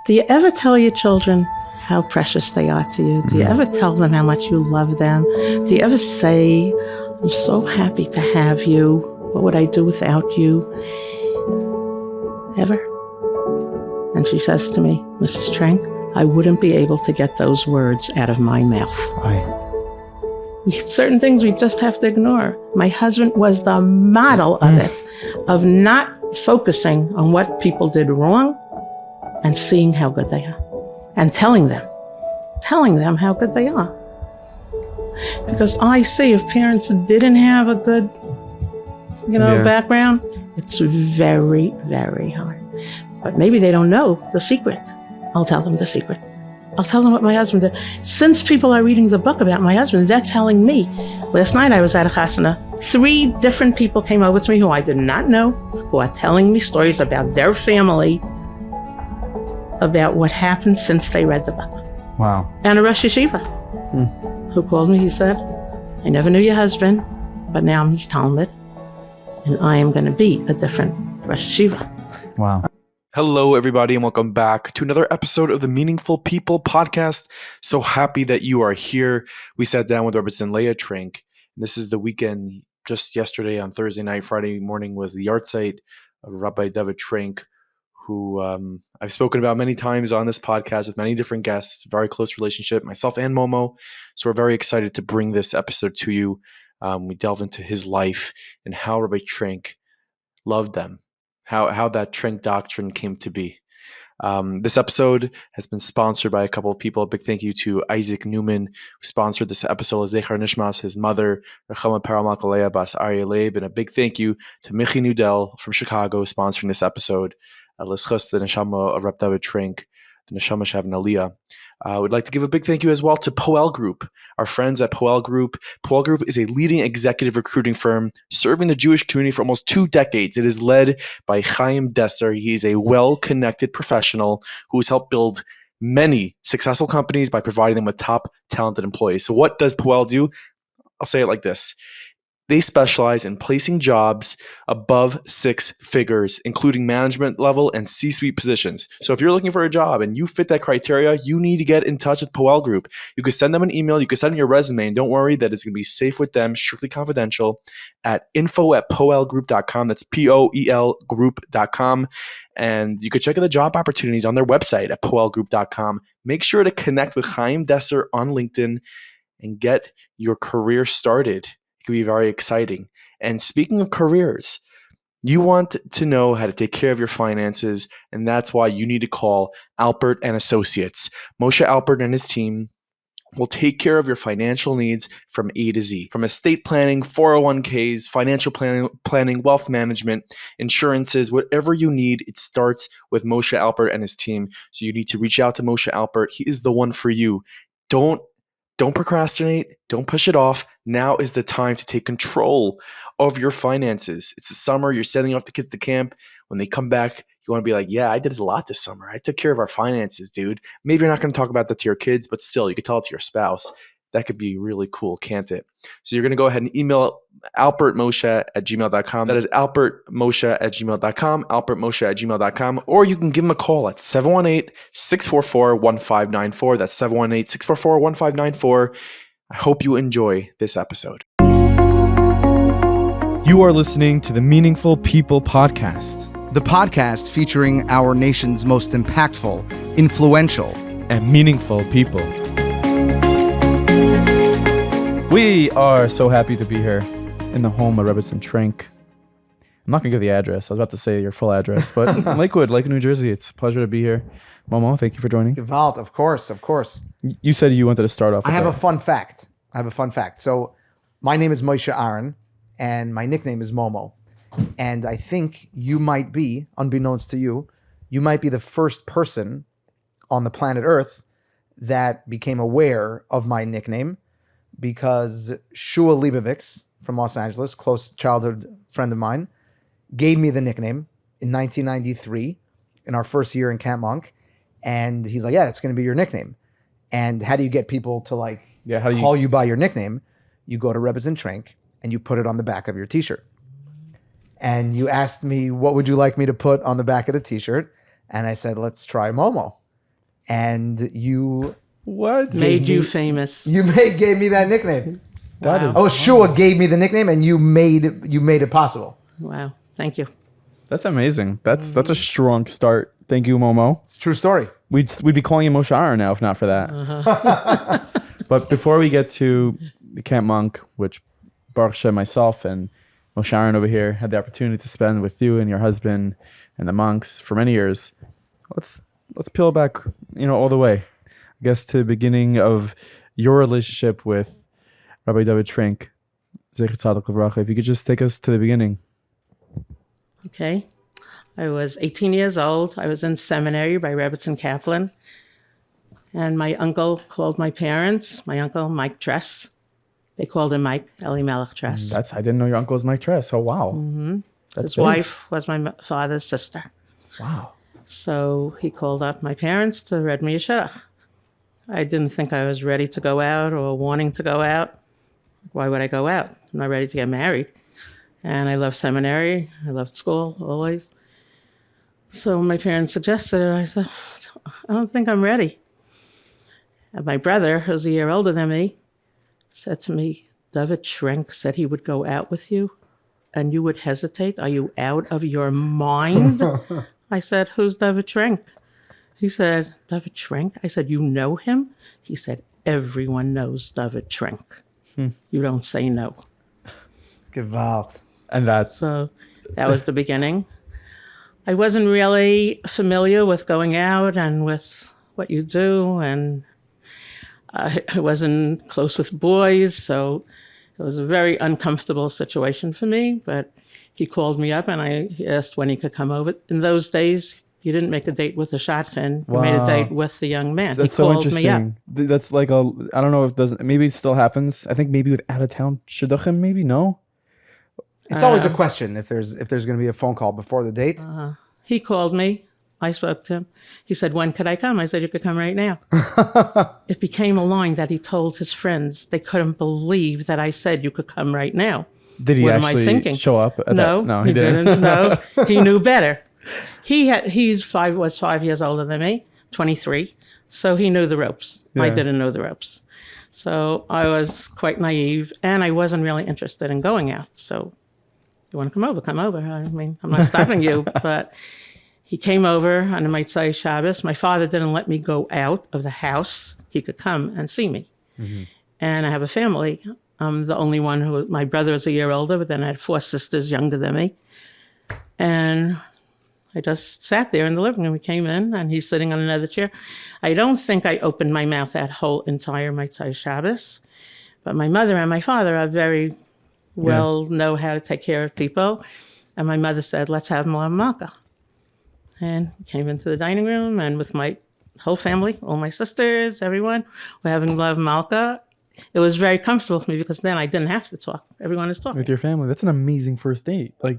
Do you ever tell your children how precious they are to you? Do you ever tell them how much you love them? Do you ever say, I'm so happy to have you. What would I do without you? Ever? And she says to me, Mrs. Trenk, I wouldn't be able to get those words out of my mouth. Certain things we just have to ignore. My husband was the model of it, of not focusing on what people did wrong and seeing how good they are and telling them how good they are. Because I see if parents didn't have a good, background, it's very, very hard. But maybe they don't know the secret. I'll tell them the secret. I'll tell them what my husband did. Since people are reading the book about my husband, they're telling me. Last night I was at a chasana. 3 different people came over to me who I did not know, who are telling me stories about their family, about what happened since they read the book. Wow. And a Rosh Yeshiva who called me, he said, I never knew your husband, but now I'm his Talmud, and I am going to be a different Rosh Yeshiva. Wow. Hello, everybody, and welcome back to another episode of the Meaningful People podcast. So happy that you are here. We sat down with Rebbetzin Leah Trenk. This is the weekend. Just yesterday on Thursday night, Friday morning was the yard site of Rabbi Dovid Trenk, who I've spoken about many times on this podcast with many different guests. Very close relationship, myself and Momo. So we're very excited to bring this episode to you. We delve into his life and how Rabbi Trenk loved them. How that Trenk doctrine came to be. This episode has been sponsored by a couple of people. A big thank you to Isaac Newman, who sponsored this episode as Nishmas, his mother, Ruchama, Perel, Malka, Aryeh, Leib, and a big thank you to Michy Nudell from Chicago, sponsoring this episode. L'schus the Neshama of Rabbi Dovid Trenk, the Neshama Shav Aliyah. We'd like to give a big thank you as well to Perel Group, our friends at Perel Group. Perel Group is a leading executive recruiting firm serving the Jewish community for almost 2 decades. It is led by Chaim Desser. He is a well-connected professional who has helped build many successful companies by providing them with top talented employees. So what does Perel do? I'll say it like this. They specialize in placing jobs above 6 figures, including management level and C-suite positions. So if you're looking for a job and you fit that criteria, you need to get in touch with Perel Group. You can send them an email. You can send them your resume, and don't worry that it's going to be safe with them, strictly confidential, at info@poelgroup.com. That's P-O-E-L group.com. And you can check out the job opportunities on their website at poelgroup.com. Make sure to connect with Chaim Desser on LinkedIn and get your career started. Can be very exciting. And speaking of careers, you want to know how to take care of your finances, and that's why you need to call Alpert and Associates. Moshe Alpert and his team will take care of your financial needs from A to Z. From estate planning, 401ks, financial planning, wealth management, insurances, whatever you need, it starts with Moshe Alpert and his team. So you need to reach out to Moshe Alpert. He is the one for you. Don't procrastinate. Don't push it off. Now is the time to take control of your finances. It's the summer. You're sending off the kids to camp. When they come back, you want to be like, yeah, I did a lot this summer. I took care of our finances, dude. Maybe you're not going to talk about that to your kids, but still, you could tell it to your spouse. That could be really cool, can't it? So you're going to go ahead and email alpertmoshe@gmail.com. That is alpertmoshe@gmail.com, alpertmoshe@gmail.com, or you can give them a call at 718-644-1594. That's 718-644-1594. I hope you enjoy this episode. You are listening to the Meaningful People podcast. The podcast featuring our nation's most impactful, influential, and meaningful people. We are so happy to be here in the home of Rebbetzin Trenk. I'm not going to give the address. I was about to say your full address, but Lakewood, New Jersey. It's a pleasure to be here. Momo, thank you for joining. Gewalt, of course. You said you wanted to start off with I have a fun fact. So my name is Moshe Aaron, and my nickname is Momo. And I think you might be, unbeknownst to you, you might be the first person on the planet Earth that became aware of my nickname, because Shua Leibovitz from Los Angeles, close childhood friend of mine, gave me the nickname in 1993 in our first year in Camp Monk. And he's like, yeah, that's going to be your nickname. And how do you get people to call you by your nickname? You go to Rebbetzin Trenk and you put it on the back of your t-shirt. And you asked me, what would you like me to put on the back of the t-shirt? And I said, let's try Momo. and you What? Made you me- famous. gave me that nickname. That is. Oh, Shua gave me the nickname, and you made it possible. Wow. Thank you. That's amazing. That's a strong start. Thank you, Momo. It's a true story. We'd be calling you Moshe Aaron now if not for that. But before we get to the Camp Monk, which Baruch Hashem, myself and Moshe Aaron over here had the opportunity to spend with you and your husband and the monks for many years, let's peel back, all the way. I guess to the beginning of your relationship with Rabbi Dovid Trenk, Zecher Tzaddik Livracha. If you could just take us to the beginning. Okay. I was 18 years old. I was in seminary by Rebbetzin Kaplan. And my uncle called my parents, my uncle, Mike Tress. They called him Mike, Eli Melech Tress. I didn't know your uncle was Mike Tress. Oh, wow. That's His big. wife was my father's sister. Wow. So he called up my parents to read me a shidduch. I didn't think I was ready to go out or wanting to go out. Why would I go out? I'm not ready to get married. And I loved seminary. I loved school, always. So my parents suggested it. I said, I don't think I'm ready. And my brother, who's a year older than me, said to me, Dovid Trenk said he would go out with you and you would hesitate. Are you out of your mind? I said, who's Dovid Trenk? He said, Dovid Trenk? I said, you know him? He said, everyone knows Dovid Trenk. You don't say no. Gewalt. And that's So that was the beginning. I wasn't really familiar with going out and with what you do, and I wasn't close with boys, so it was a very uncomfortable situation for me. But he called me up and he asked when he could come over. In those days, you didn't make a date with a shotgun. You made a Wow. date with the young man. That's He so called me up. interesting. That's like I don't know if it doesn't, maybe it still happens. I think maybe with out of town shidduchim, maybe no. It's always a question if there's going to be a phone call before the date. He called me. I spoke to him. He said, when could I come? I said, you could come right now. It became a line that he told his friends. They couldn't believe that I said you could come right now. Did he What am I actually thinking? show up? At No, that? No, he didn't. No, he knew better. Was 5 years older than me, 23. So he knew the ropes. I Yeah. didn't know the ropes. So I was quite naive, and I wasn't really interested in going out. So you want to come over? Come over. I mean, I'm not stopping you. But he came over on the Motzei Shabbos. My father didn't let me go out of the house. He could come and see me. And I have a family. I'm the only one my brother is a year older, but then I had 4 sisters younger than me. And I just sat there in the living room. He came in, and he's sitting on another chair. I don't think I opened my mouth that whole entire Motzei Shabbos. But my mother and my father are very know how to take care of people. And my mother said, let's have Malka. And came into the dining room, and with my whole family, all my sisters, everyone, we're having Malka. It was very comfortable for me because then I didn't have to talk. Everyone is talking. With your family. That's an amazing first date. Like,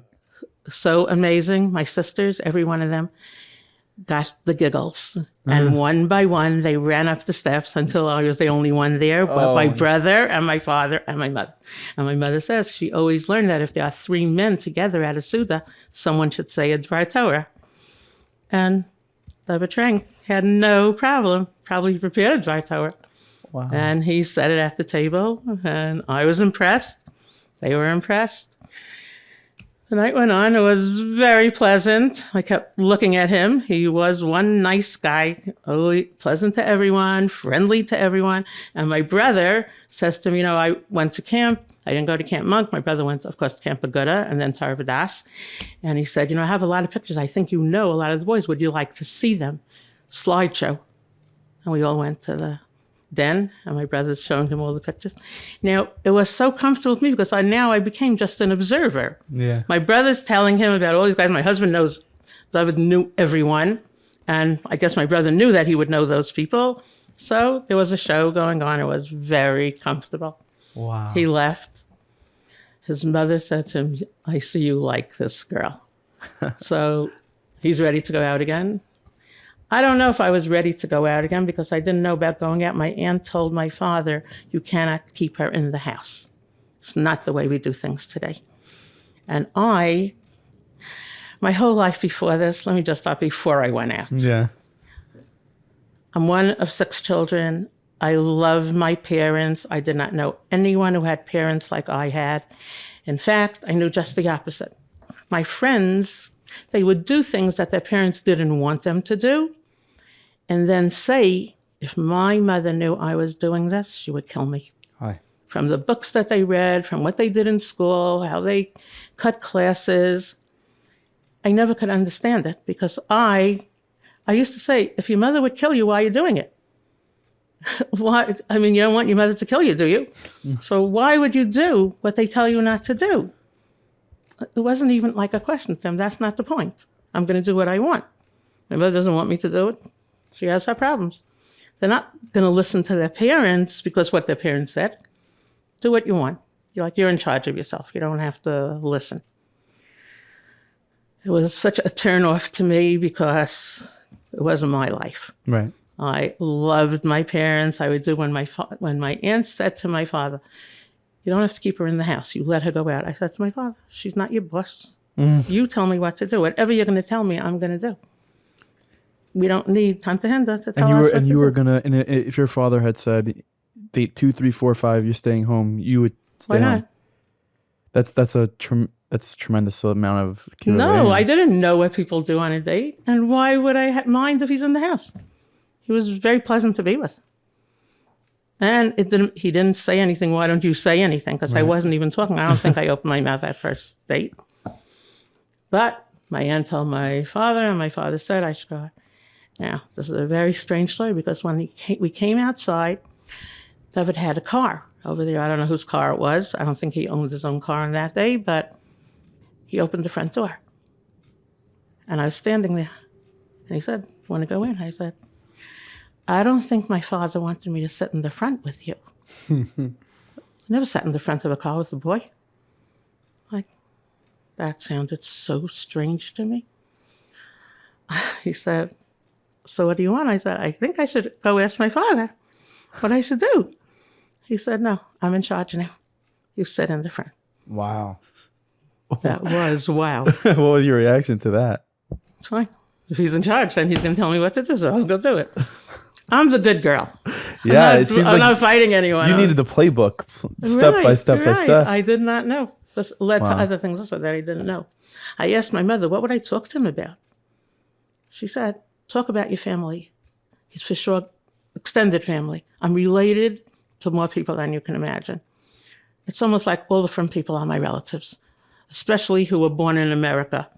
So amazing. My sisters, every one of them, got the giggles. And one by one, they ran up the steps until I was the only one there, but my brother and my father and my mother. And my mother says she always learned that if there are 3 men together at a Suda, someone should say a Dvar Torah. And Dovid Trenk had no problem, probably prepared a Dvar Torah. wow. And he said it at the table, and I was impressed. They were impressed. The night went on. It was very pleasant. I kept looking at him. He was one nice guy, always pleasant to everyone, friendly to everyone. And my brother says to me, I went to camp. I didn't go to Camp Monk. My brother went, of course, to Camp Aguda and then to Arvadas. And he said, I have a lot of pictures. I think you know a lot of the boys. Would you like to see them? Slideshow. And we all went to the den, and my brother's showing him all the pictures. Now, it was so comfortable with me because I became just an observer. Yeah. My brother's telling him about all these guys. My husband knows, David knew everyone. And I guess my brother knew that he would know those people. So there was a show going on. It was very comfortable. Wow. He left. His mother said to him, I see you like this girl. So he's ready to go out again. I don't know if I was ready to go out again because I didn't know about going out. My aunt told my father, you cannot keep her in the house. It's not the way we do things today. And my whole life before this, let me just start before I went out. Yeah. I'm one of 6 children. I love my parents. I did not know anyone who had parents like I had. In fact, I knew just the opposite. My friends, they would do things that their parents didn't want them to do, and then say, if my mother knew I was doing this, she would kill me. Hi. From the books that they read, from what they did in school, how they cut classes, I never could understand it because I used to say, if your mother would kill you, why are you doing it? Why? I mean, you don't want your mother to kill you, do you? So why would you do what they tell you not to do? It wasn't even like a question to them. That's not the point. I'm going to do what I want. My mother doesn't want me to do it. She has her problems. They're not going to listen to their parents because what their parents said. Do what you want. You're in charge of yourself. You don't have to listen. It was such a turnoff to me because it wasn't my life. Right. I loved my parents. I would do when my aunt said to my father, you don't have to keep her in the house. You let her go out. I said to my father, she's not your boss. You tell me what to do. Whatever you're going to tell me, I'm going to do. We don't need Tante Hinda to tell us what to do. And you were going to, and if your father had said, date 2, 3, 4, 5, you're staying home, you would stay Why not? home. That's a tremendous amount of care. No, I didn't know what people do on a date. And why would I mind if he's in the house? He was very pleasant to be with. And he didn't say anything. Why don't you say anything? Because I wasn't even talking. I don't think I opened my mouth at first date. But my aunt told my father, and my father said I should go. Now, this is a very strange story because when we came outside, David had a car over there. I don't know whose car it was. I don't think he owned his own car on that day, but he opened the front door. And I was standing there. And he said, want to go in? I said, I don't think my father wanted me to sit in the front with you. I never sat in the front of a car with a boy. Like, that sounded so strange to me. He said, so what do you want? I said, I think I should go ask my father what I should do. He said, no, I'm in charge now. You sit in the front. Wow. That was wow. What was your reaction to that? It's fine. If he's in charge, then he's going to tell me what to do, so I'll go do it. I'm the good girl. Yeah, it seems I'm not fighting anyone. You needed the playbook, step by step by step. I did not know. This led to other things also that I didn't know. I asked my mother, what would I talk to him about? She said, talk about your family. He's for sure extended family. I'm related to more people than you can imagine. It's almost like all the front people are my relatives, especially who were born in America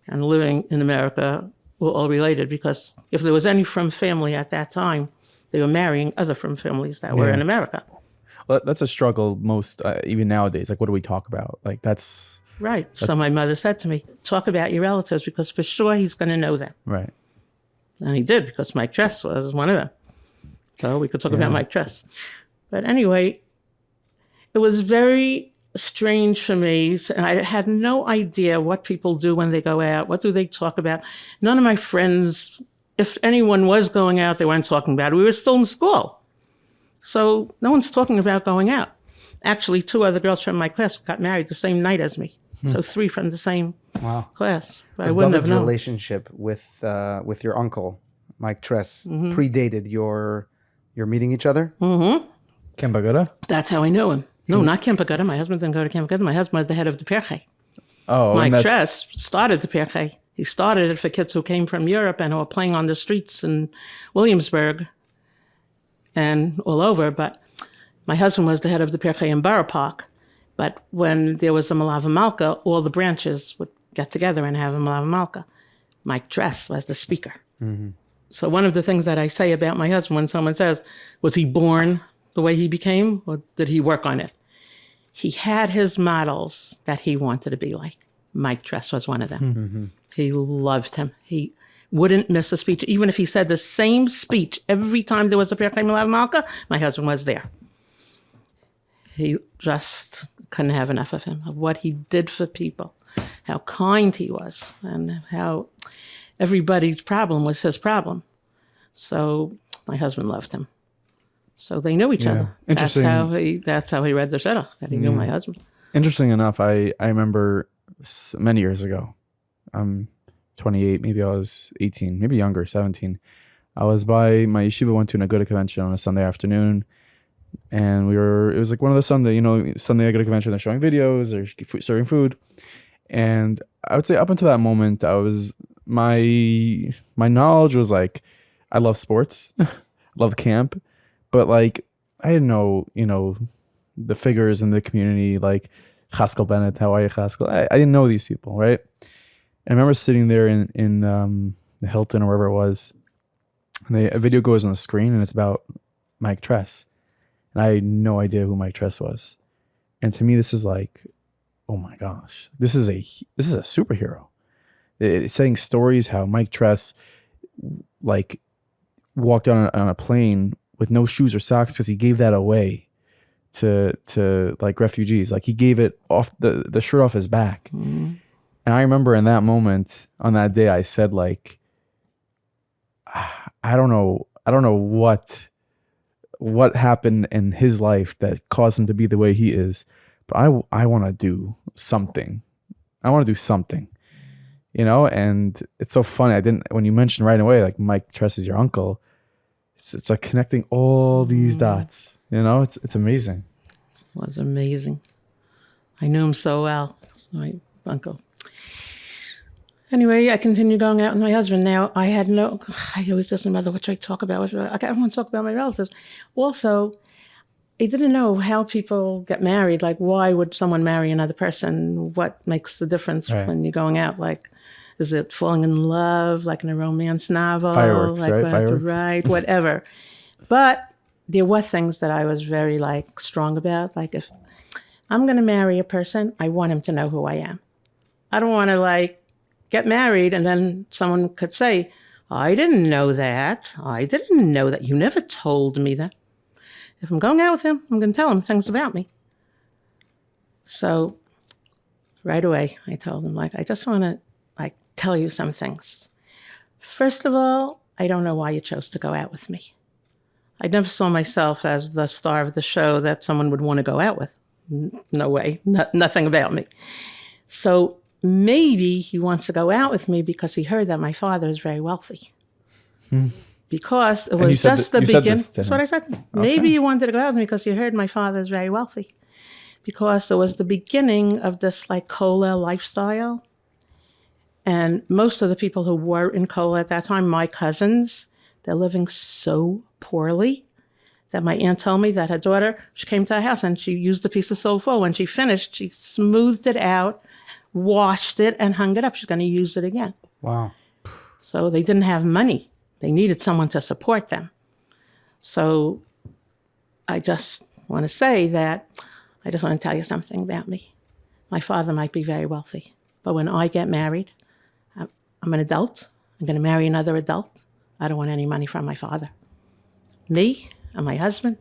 and living in America. Were all related because if there was any from family at that time, they were marrying other from families that were in America. Well, that's a struggle most, even nowadays. Like, what do we talk about? Like, that's... Right. So my mother said to me, talk about your relatives because for sure he's going to know them. Right. And he did because Mike Tress was one of them. So we could talk about Mike Tress. But anyway, it was very strange for me. I had no idea what people do when they go out. What do they talk about? None of my friends, if anyone was going out, they weren't talking about it. We were still in school. So no one's talking about going out. Actually, 2 other girls from my class got married the same night as me. So 3 from the same class. But I wouldn't have known. Relationship with your uncle, Mike Tress, predated your meeting each other? Mm-hmm. Kempagura? That's how I knew him. No, not Kempagura. My husband didn't go to Kempagura. My husband was the head of the Perel. Oh, Mike Tress started the Perel. He started it for kids who came from Europe and who were playing on the streets in Williamsburg and all over. But my husband was the head of the Perel in Borough Park. But when there was a Malava Malka, all the branches would get together and have a Malava Malka. Mike Tress was the speaker. Mm-hmm. So one of the things that I say about my husband when someone says, was he born the way he became or did he work on it? He had his models that he wanted to be like. Mike Tress was one of them. Mm-hmm. He loved him. He wouldn't miss a speech. Even if he said the same speech every time there was a Perel Malav Malka, my husband was there. He just couldn't have enough of him, of what he did for people, how kind he was, and how everybody's problem was his problem. So my husband loved him. So they knew each other. Interesting. That's how he read the shidduch, that he knew my husband. Interesting enough, I remember many years ago, I'm 28, maybe I was 18, maybe younger, 17. I was by my yeshiva, went to an Aguda convention on a Sunday afternoon, and it was like one of the Sunday Aguda convention. They're showing videos, they're serving food, and I would say up until that moment, my knowledge was like, I love sports, love camp, but like I didn't know, the figures in the community, like Chaskel Bennett, how are you, Chaskel? I didn't know these people, right? And I remember sitting there in the Hilton or wherever it was, and a video goes on the screen, and it's about Mike Tress, and I had no idea who Mike Tress was. And to me, this is like, oh my gosh, this is a superhero. It's saying stories how Mike Tress like walked on a plane with no shoes or socks because he gave that away to like refugees. Like he gave it off the shirt off his back. Mm-hmm. And I remember in that moment, on that day, I said like, I don't know what happened in his life that caused him to be the way he is, but I want to do something. I want to do something, and it's so funny. When you mentioned right away, like Mike Tress is your uncle, it's like connecting all these dots, it's amazing. It was amazing. I knew him so well. It's my uncle. Anyway, I continued going out with my husband. Now, I always ask my mother, what should I talk about? I don't want to talk about my relatives. Also, I didn't know how people get married. Like, why would someone marry another person? What makes the difference when you're going out? Like, is it falling in love, like in a romance novel? Fireworks, like, right? Fireworks. Right, whatever. But there were things that I was very, strong about. Like, if I'm going to marry a person, I want him to know who I am. I don't want to, get married and then someone could say, I didn't know that. I didn't know that. You never told me that. If I'm going out with him, I'm going to tell him things about me. So right away, I told him, I just want to, tell you some things. First of all, I don't know why you chose to go out with me. I never saw myself as the star of the show that someone would want to go out with. No way. Nothing about me. So maybe he wants to go out with me because he heard that my father is very wealthy. Because it was just the beginning. That's what I said. Okay. Maybe you wanted to go out with me because you heard my father is very wealthy. Because it was the beginning of this cola lifestyle. And most of the people who were in cola at that time, my cousins, they're living so poorly that my aunt told me that her daughter, she came to her house and she used a piece of silver foil. When she finished, she smoothed it out, washed it, and hung it up. She's going to use it again. Wow. So they didn't have money. They needed someone to support them. So I just want to say that I just want to tell you something about me. My father might be very wealthy, but when I get married, I'm an adult. I'm going to marry another adult. I don't want any money from my father. Me and my husband,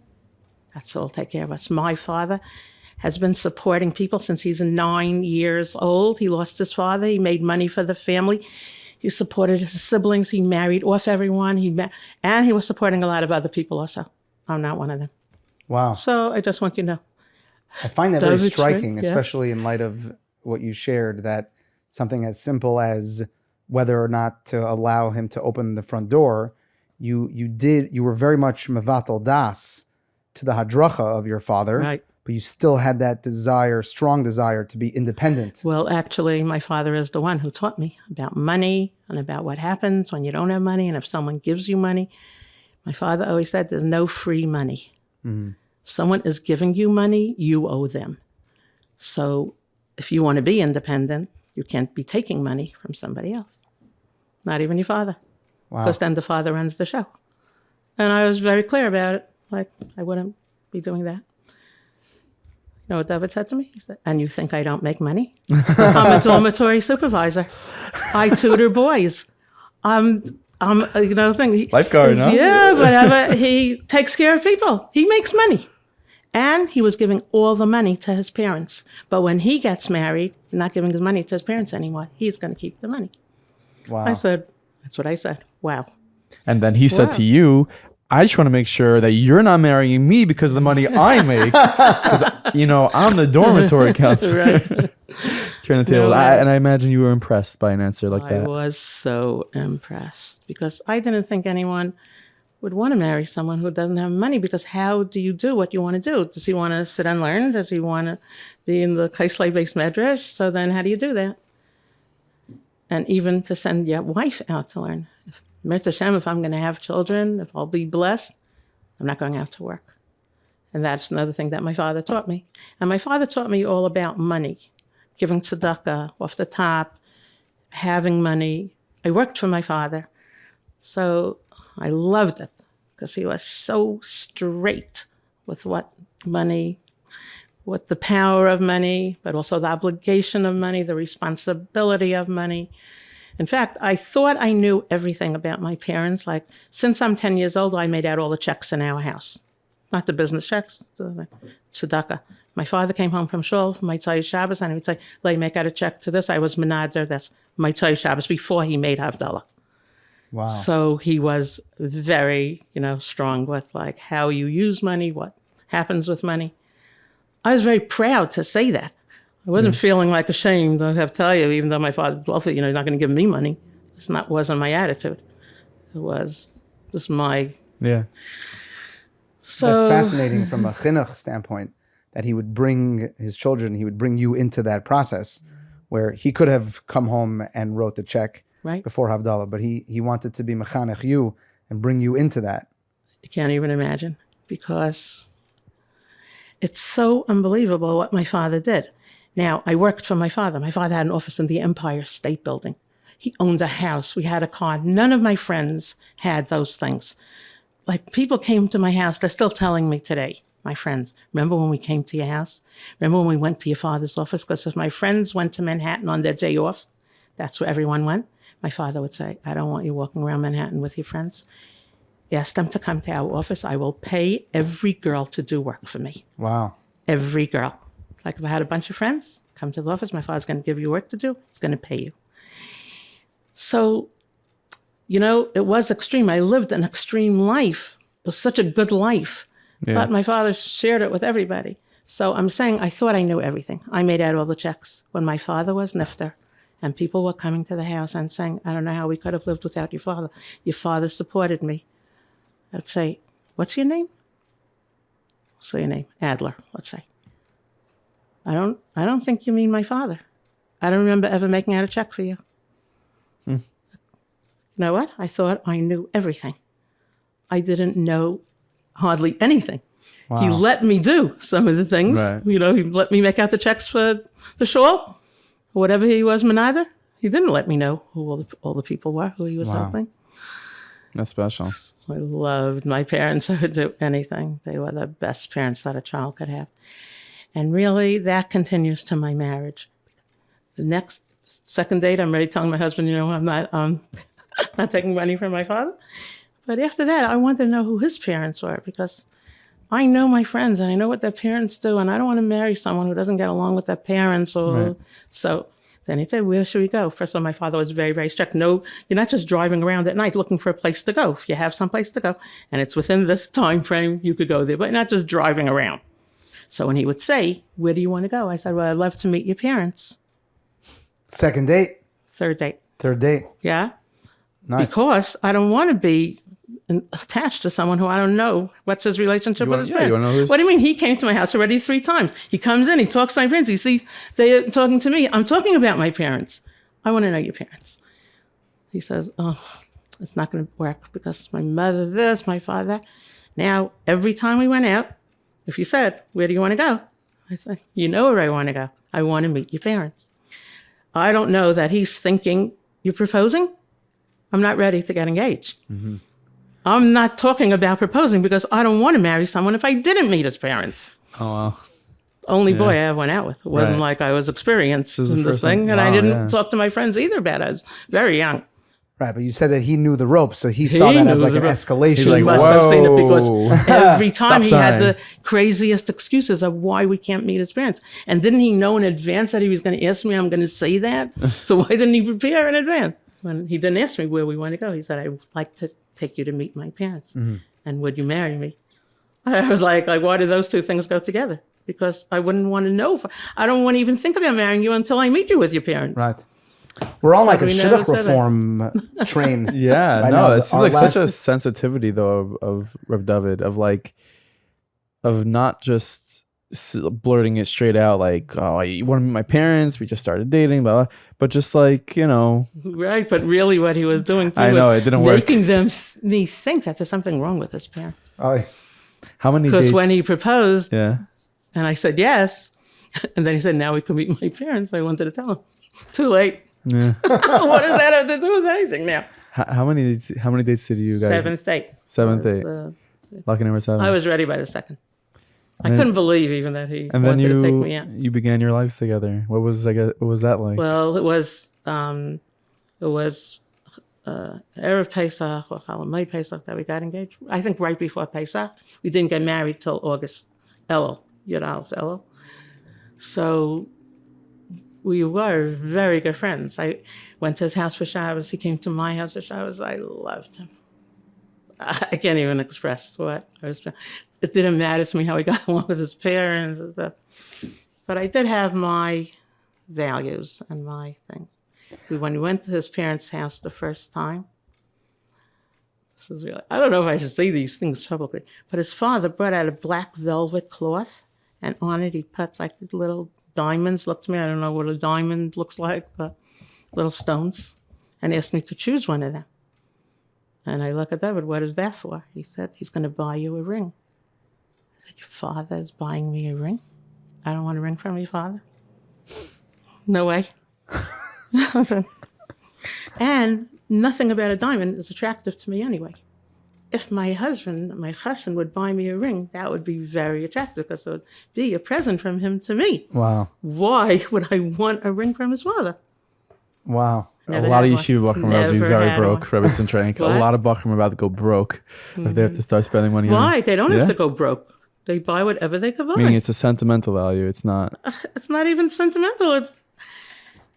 that's all take care of us. My father has been supporting people since he's 9 years old. He lost his father. He made money for the family. He supported his siblings. He married off everyone. And he was supporting a lot of other people also. I'm not one of them. Wow. So I just want you to know. I find that very Dovid striking, Trenk, especially in light of what you shared, that something as simple as whether or not to allow him to open the front door, you were very much mevatel das to the hadracha of your father. Right. But you still had that strong desire to be independent. Well, actually, my father is the one who taught me about money and about what happens when you don't have money and if someone gives you money. My father always said there's no free money. Mm-hmm. Someone is giving you money, you owe them. So if you want to be independent, you can't be taking money from somebody else. Not even your father. Wow. Because then the father runs the show. And I was very clear about it. I wouldn't be doing that. You know what David said to me? He said, and you think I don't make money? I'm a dormitory supervisor. I tutor boys. I'm Lifeguard, no? Yeah, whatever. He takes care of people. He makes money. And he was giving all the money to his parents. But when he gets married, he's not giving his money to his parents anymore. He's going to keep the money. Wow. I said, that's what I said. Wow. And then he said to you, I just want to make sure that you're not marrying me because of the money I make. Because, I'm the dormitory counselor. Right. Turn the table. No, And I imagine you were impressed by an answer like I that. was so impressed because I didn't think anyone would want to marry someone who doesn't have money, because how do you do what you want to do? Does he want to sit and learn? Does he want to be in the Kaisley-based medrash? So then how do you do that? And even to send your wife out to learn. Mirza Hashem, if I'm going to have children, if I'll be blessed, I'm not going out to work. And that's another thing that my father taught me. And my father taught me all about money, giving tzedakah off the top, having money. I worked for my father. So I loved it because he was so straight with what money, with the power of money, but also the obligation of money, the responsibility of money. In fact, I thought I knew everything about my parents. Like, since I'm 10 years old, I made out all the checks in our house. Not the business checks, the tzedakah. My father came home from shul, Michy Shabbos, and he would say, Leib, make out a check to this. I was menader this, Michy Shabbos, before he made Havdalah. Wow. So he was very, strong with like how you use money, what happens with money. I was very proud to say that. I wasn't feeling like ashamed, I have to tell you, even though my father's wealthy, he's not going to give me money. Wasn't my attitude. It was just my... Yeah. So That's fascinating from a chinuch standpoint, that he would bring his children, he would bring you into that process where he could have come home and wrote the check right? before Havdalah, but he wanted to be mechanech you and bring you into that. You can't even imagine, because it's so unbelievable what my father did. Now, I worked for my father. My father had an office in the Empire State Building. He owned a house. We had a car. None of my friends had those things. Like, people came to my house. They're still telling me today, my friends, remember when we came to your house? Remember when we went to your father's office? Because if my friends went to Manhattan on their day off, that's where everyone went. My father would say, I don't want you walking around Manhattan with your friends. Ask them to come to our office. I will pay every girl to do work for me. Wow. Every girl. Like, if I had a bunch of friends, come to the office, my father's going to give you work to do. He's going to pay you. So, it was extreme. I lived an extreme life. It was such a good life. Yeah. But my father shared it with everybody. So I'm saying I thought I knew everything. I made out all the checks. When my father was nifter, and people were coming to the house and saying, I don't know how we could have lived without your father. Your father supported me. I'd say, what's your name? Say your name, Adler, let's say. I don't think you mean my father. I don't remember ever making out a check for you. You know what? I thought I knew everything. I didn't know hardly anything. Wow. He let me do some of the things. Right. He let me make out the checks for the shawl, whatever he was, Menader. He didn't let me know who all the people were, who he was Wow. helping. That's special. So I loved my parents. I would do anything. They were the best parents that a child could have. And really, that continues to my marriage. The second date, I'm already telling my husband, I'm not taking money from my father. But after that, I wanted to know who his parents were, because I know my friends and I know what their parents do, and I don't want to marry someone who doesn't get along with their parents. Right. So then he said, where should we go? First of all, my father was very, very strict. No, you're not just driving around at night looking for a place to go. If you have some place to go, and it's within this time frame, you could go there, but not just driving around. So when he would say, where do you want to go? I said, well, I'd love to meet your parents. Second date, Third date. third date. Yeah. Nice. Because I don't want to be attached to someone who I don't know what's his relationship with his parents. you wanna know his- What do you mean? He came to my house already 3 times. He comes in, he talks to my parents. He sees they're talking to me. I'm talking about my parents. I want to know your parents. He says, oh, it's not going to work because my mother this, my father that. Now, every time we went out, if you said, where do you want to go? I said, you know where I want to go. I want to meet your parents. I don't know that he's thinking, you're proposing? I'm not ready to get engaged. Mm-hmm. I'm not talking about proposing because I don't want to marry someone if I didn't meet his parents. Oh, wow. Only boy I ever went out with. It wasn't like I was experienced This is in the this first thing. thing. And I Wow, didn't yeah. talk to my friends either about it. I was very young. Right, but you said that he knew the ropes, so he saw that knew as like the an ropes. escalation. He's He like, must have seen it because whoa. every time he Stop had sign. the craziest excuses of why we can't meet his parents. And didn't he know in advance that he was going to ask me, I'm going to say that? So why didn't he prepare in advance? When he didn't ask me where we want to go, he said, I'd like to take you to meet my parents. And would you marry me? I was like, why do those two things go together? Because I wouldn't want to know. I don't want to even think about marrying you until I meet you with your parents. Right. We're on like a we never shidduch said that. reform train. Yeah, right no, now. it's Our like such a last- sensitivity though of Rabbi Dovid of not just blurting it straight out like, oh, you want to meet my parents? We just started dating, blah, blah. But just like, Right, but really what he was doing too I know, was it didn't work. making me think that there's something wrong with his parents. Oh, how many Because dates? when he proposed, yeah. and I said yes, and then he said, now we can meet my parents, I wanted to tell him. Too late. Yeah. What does that have to do with anything now? How many dates did you guys? Seventh date. Seventh was, date. Lucky number 7. I was ready by the second. I then- couldn't believe even that he And then wanted to take me out. you began your lives together. What was that like? Well, it was Erev Pesach or Chalamoid Pesach that we got engaged. I think right before Pesach. We didn't get married till August. Elul, Yud Aleph Elul. So we were very good friends. I went to his house for Shabbos. He came to my house for Shabbos. I loved him. I can't even express what I was. It didn't matter to me how he got along with his parents and stuff. But I did have my values and my things. When we went to his parents' house the first time, this is really, I don't know if I should say these things publicly, but his father brought out a black velvet cloth, and on it he put like these little diamonds. Looked to me, I don't know what a diamond looks like, but little stones, and asked me to choose one of them. And I look at David, what is that for? He said, he's going to buy you a ring. I said, your father is buying me a ring? I don't want a ring from your father. No way. And nothing about a diamond is attractive to me anyway. If my husband, my chassan, would buy me a ring, that would be very attractive because it would be a present from him to me. wow. Why would I want a ring from his father? Wow. Never a lot of had one. yeshiva bachrim are about to be Never very had broke. one. Rebbetzin Trenk. A What? lot of bachrim are about to go broke if they have to start spending money on. Why? They don't Yeah? have to go broke. They buy whatever they can buy. Meaning it's a sentimental value. It's not. It's not even sentimental. It's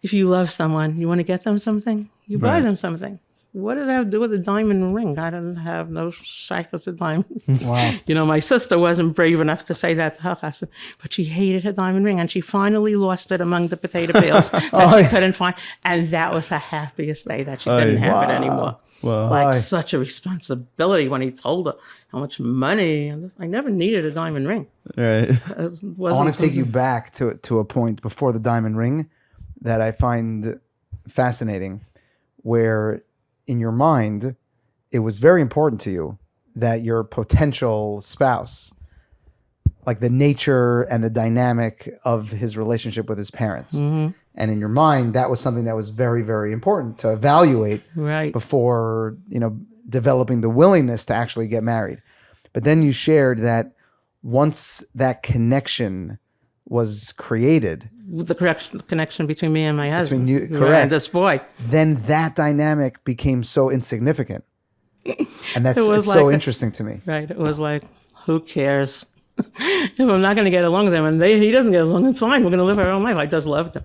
if you love someone, you want to get them something, you buy Right. them something. What does that have to do with a diamond ring? I don't have no shaykhs of diamond. Wow. You know, my sister wasn't brave enough to say that to her chassan, but she hated her diamond ring, and she finally lost it among the potato peels that she couldn't find, and that was her happiest day that she didn't have it anymore. Well, Like such a responsibility when he told her how much money. And I never needed a diamond ring. right. It I want to take you back to a point before the diamond ring that I find fascinating, where in your mind, it was very important to you that your potential spouse, like the nature and the dynamic of his relationship with his parents. Mm-hmm. And in your mind, that was something that was very, very important to evaluate Right. before, developing the willingness to actually get married. But then you shared that once that connection was created, The correct connection between me and my husband. you- Right, correct. and this boy. then that dynamic became so insignificant. And that's It was it's so like a- interesting to me. Right. It was like, who cares? If I'm not going to get along with him and he doesn't get along, it's fine. We're going to live our own life. I just loved him.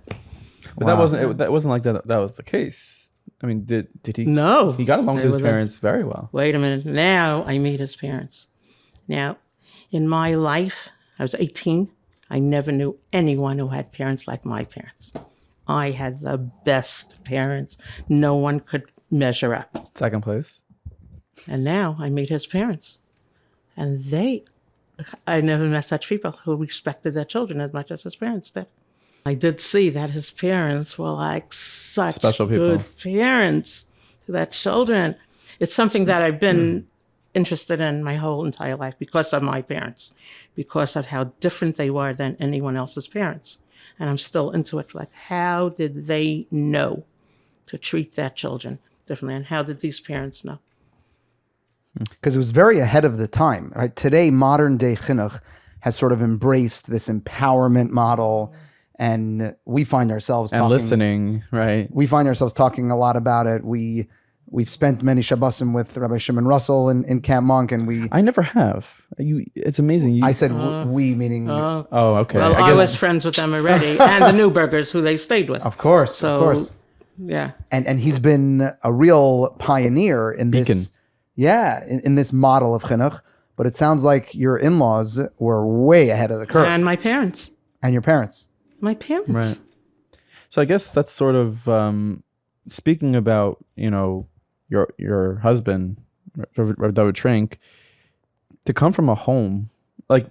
But Wow. that wasn't like that. That was the case. I mean, did he? No. He got along with They his were there. parents very well. Wait a minute. Now I meet his parents. Now, in my life, I was 18. I never knew anyone who had parents like my parents. I had the best parents. No one could measure up. Second place. And now I meet his parents. And I never met such people who respected their children as much as his parents did. I did see that his parents were like such Special people. good parents to their children. It's something that I've been interested in my whole entire life because of my parents, because of how different they were than anyone else's parents. And I'm still into it. Like, how did they know to treat their children differently? And how did these parents know? Because it was very ahead of the time, right? Today, modern day chinuch has sort of embraced this empowerment model, and we find ourselves And talking, listening, right? We find ourselves talking a lot about it. We've spent many Shabbosim with Rabbi Shimon Russell in Camp Monk, and I never have. It's amazing. I said we, meaning Oh, okay. Well, I was friends with them already, and the Newbergers who they stayed with. of course, So, of course. yeah. And he's been a real pioneer in Beacon. this. Yeah, in this model of chinuch. But it sounds like your in-laws were way ahead of the curve. And my parents. And your parents. My parents. Right. So I guess that's sort of speaking about, your husband, Rabbi Dovid Trenk, to come from a home, like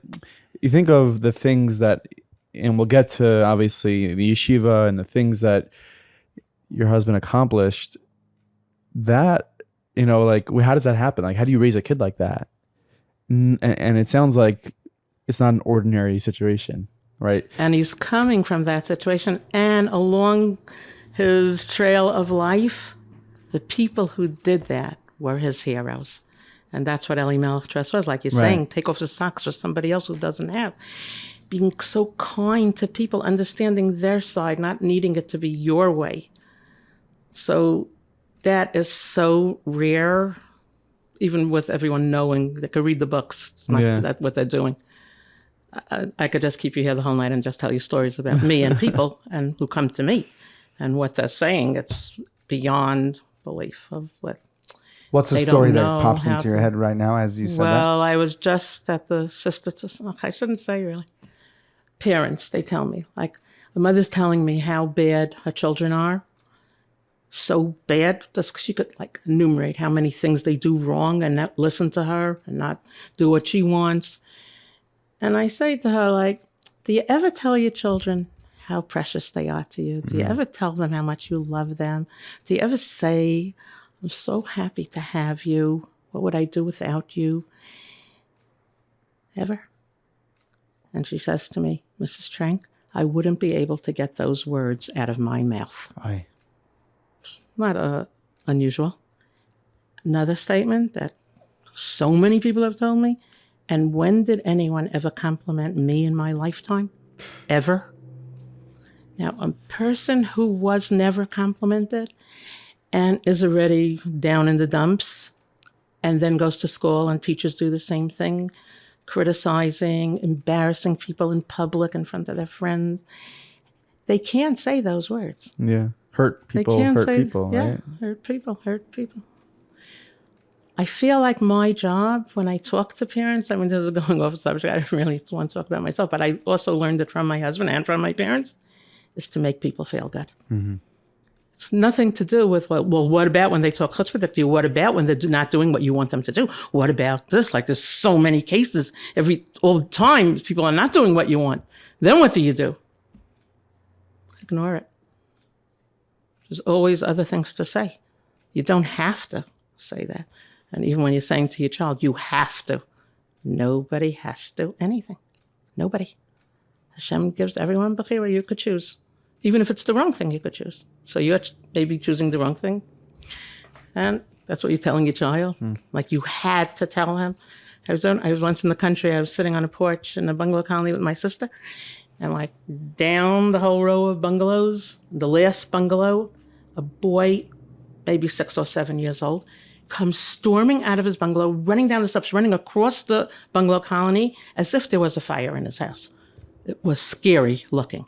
you think of the things that, and we'll get to obviously the yeshiva and the things that your husband accomplished, that, how does that happen? Like, how do you raise a kid like that? And it sounds like it's not an ordinary situation, right? And he's coming from that situation. And along his trail of life, the people who did that were his heroes. And that's what Elimelech Tress was. Like you're saying, take off the socks for somebody else who doesn't have. Being so kind to people, understanding their side, not needing it to be your way. So that is so rare, even with everyone knowing they could read the books. It's not that what they're doing. I could just keep you here the whole night and just tell you stories about me and people and who come to me and what they're saying. It's beyond belief of what. What's the story that pops into your head right now as you said that? Well, I was just at the sister to, I shouldn't say really. Parents, they tell me, like the mother's telling me how bad her children are. So bad, just she could like enumerate how many things they do wrong and not listen to her and not do what she wants. And I say to her, like, do you ever tell your children how precious they are to you? Do you ever tell them how much you love them? Do you ever say, I'm so happy to have you. What would I do without you? Ever? And she says to me, Mrs. Trenk, I wouldn't be able to get those words out of my mouth. Aye. Not unusual. Another statement that so many people have told me, and when did anyone ever compliment me in my lifetime? Ever? Now, a person who was never complimented and is already down in the dumps and then goes to school and teachers do the same thing, criticizing, embarrassing people in public in front of their friends, they can't say those words. Yeah. Hurt people, right? Hurt people. I feel like my job when I talk to parents, I mean, this is going off the subject, I don't really want to talk about myself, but I also learned it from my husband and from my parents, is to make people feel good. Mm-hmm. It's nothing to do with, well, what about when they talk chutzpah to you? What about when they're not doing what you want them to do? What about this? Like there's so many cases all the time, people are not doing what you want. Then what do? Ignore it. There's always other things to say. You don't have to say that. And even when you're saying to your child, you have to. Nobody has to anything. Nobody. Hashem gives everyone bechira. You could choose. Even if it's the wrong thing, you could choose. So you're maybe choosing the wrong thing. And that's what you're telling your child. Like you had to tell him. I was once in the country. I was sitting on a porch in a bungalow colony with my sister. And like down the whole row of bungalows, the last bungalow, a boy, maybe 6 or 7 years old, comes storming out of his bungalow, running down the steps, running across the bungalow colony as if there was a fire in his house. It was scary looking.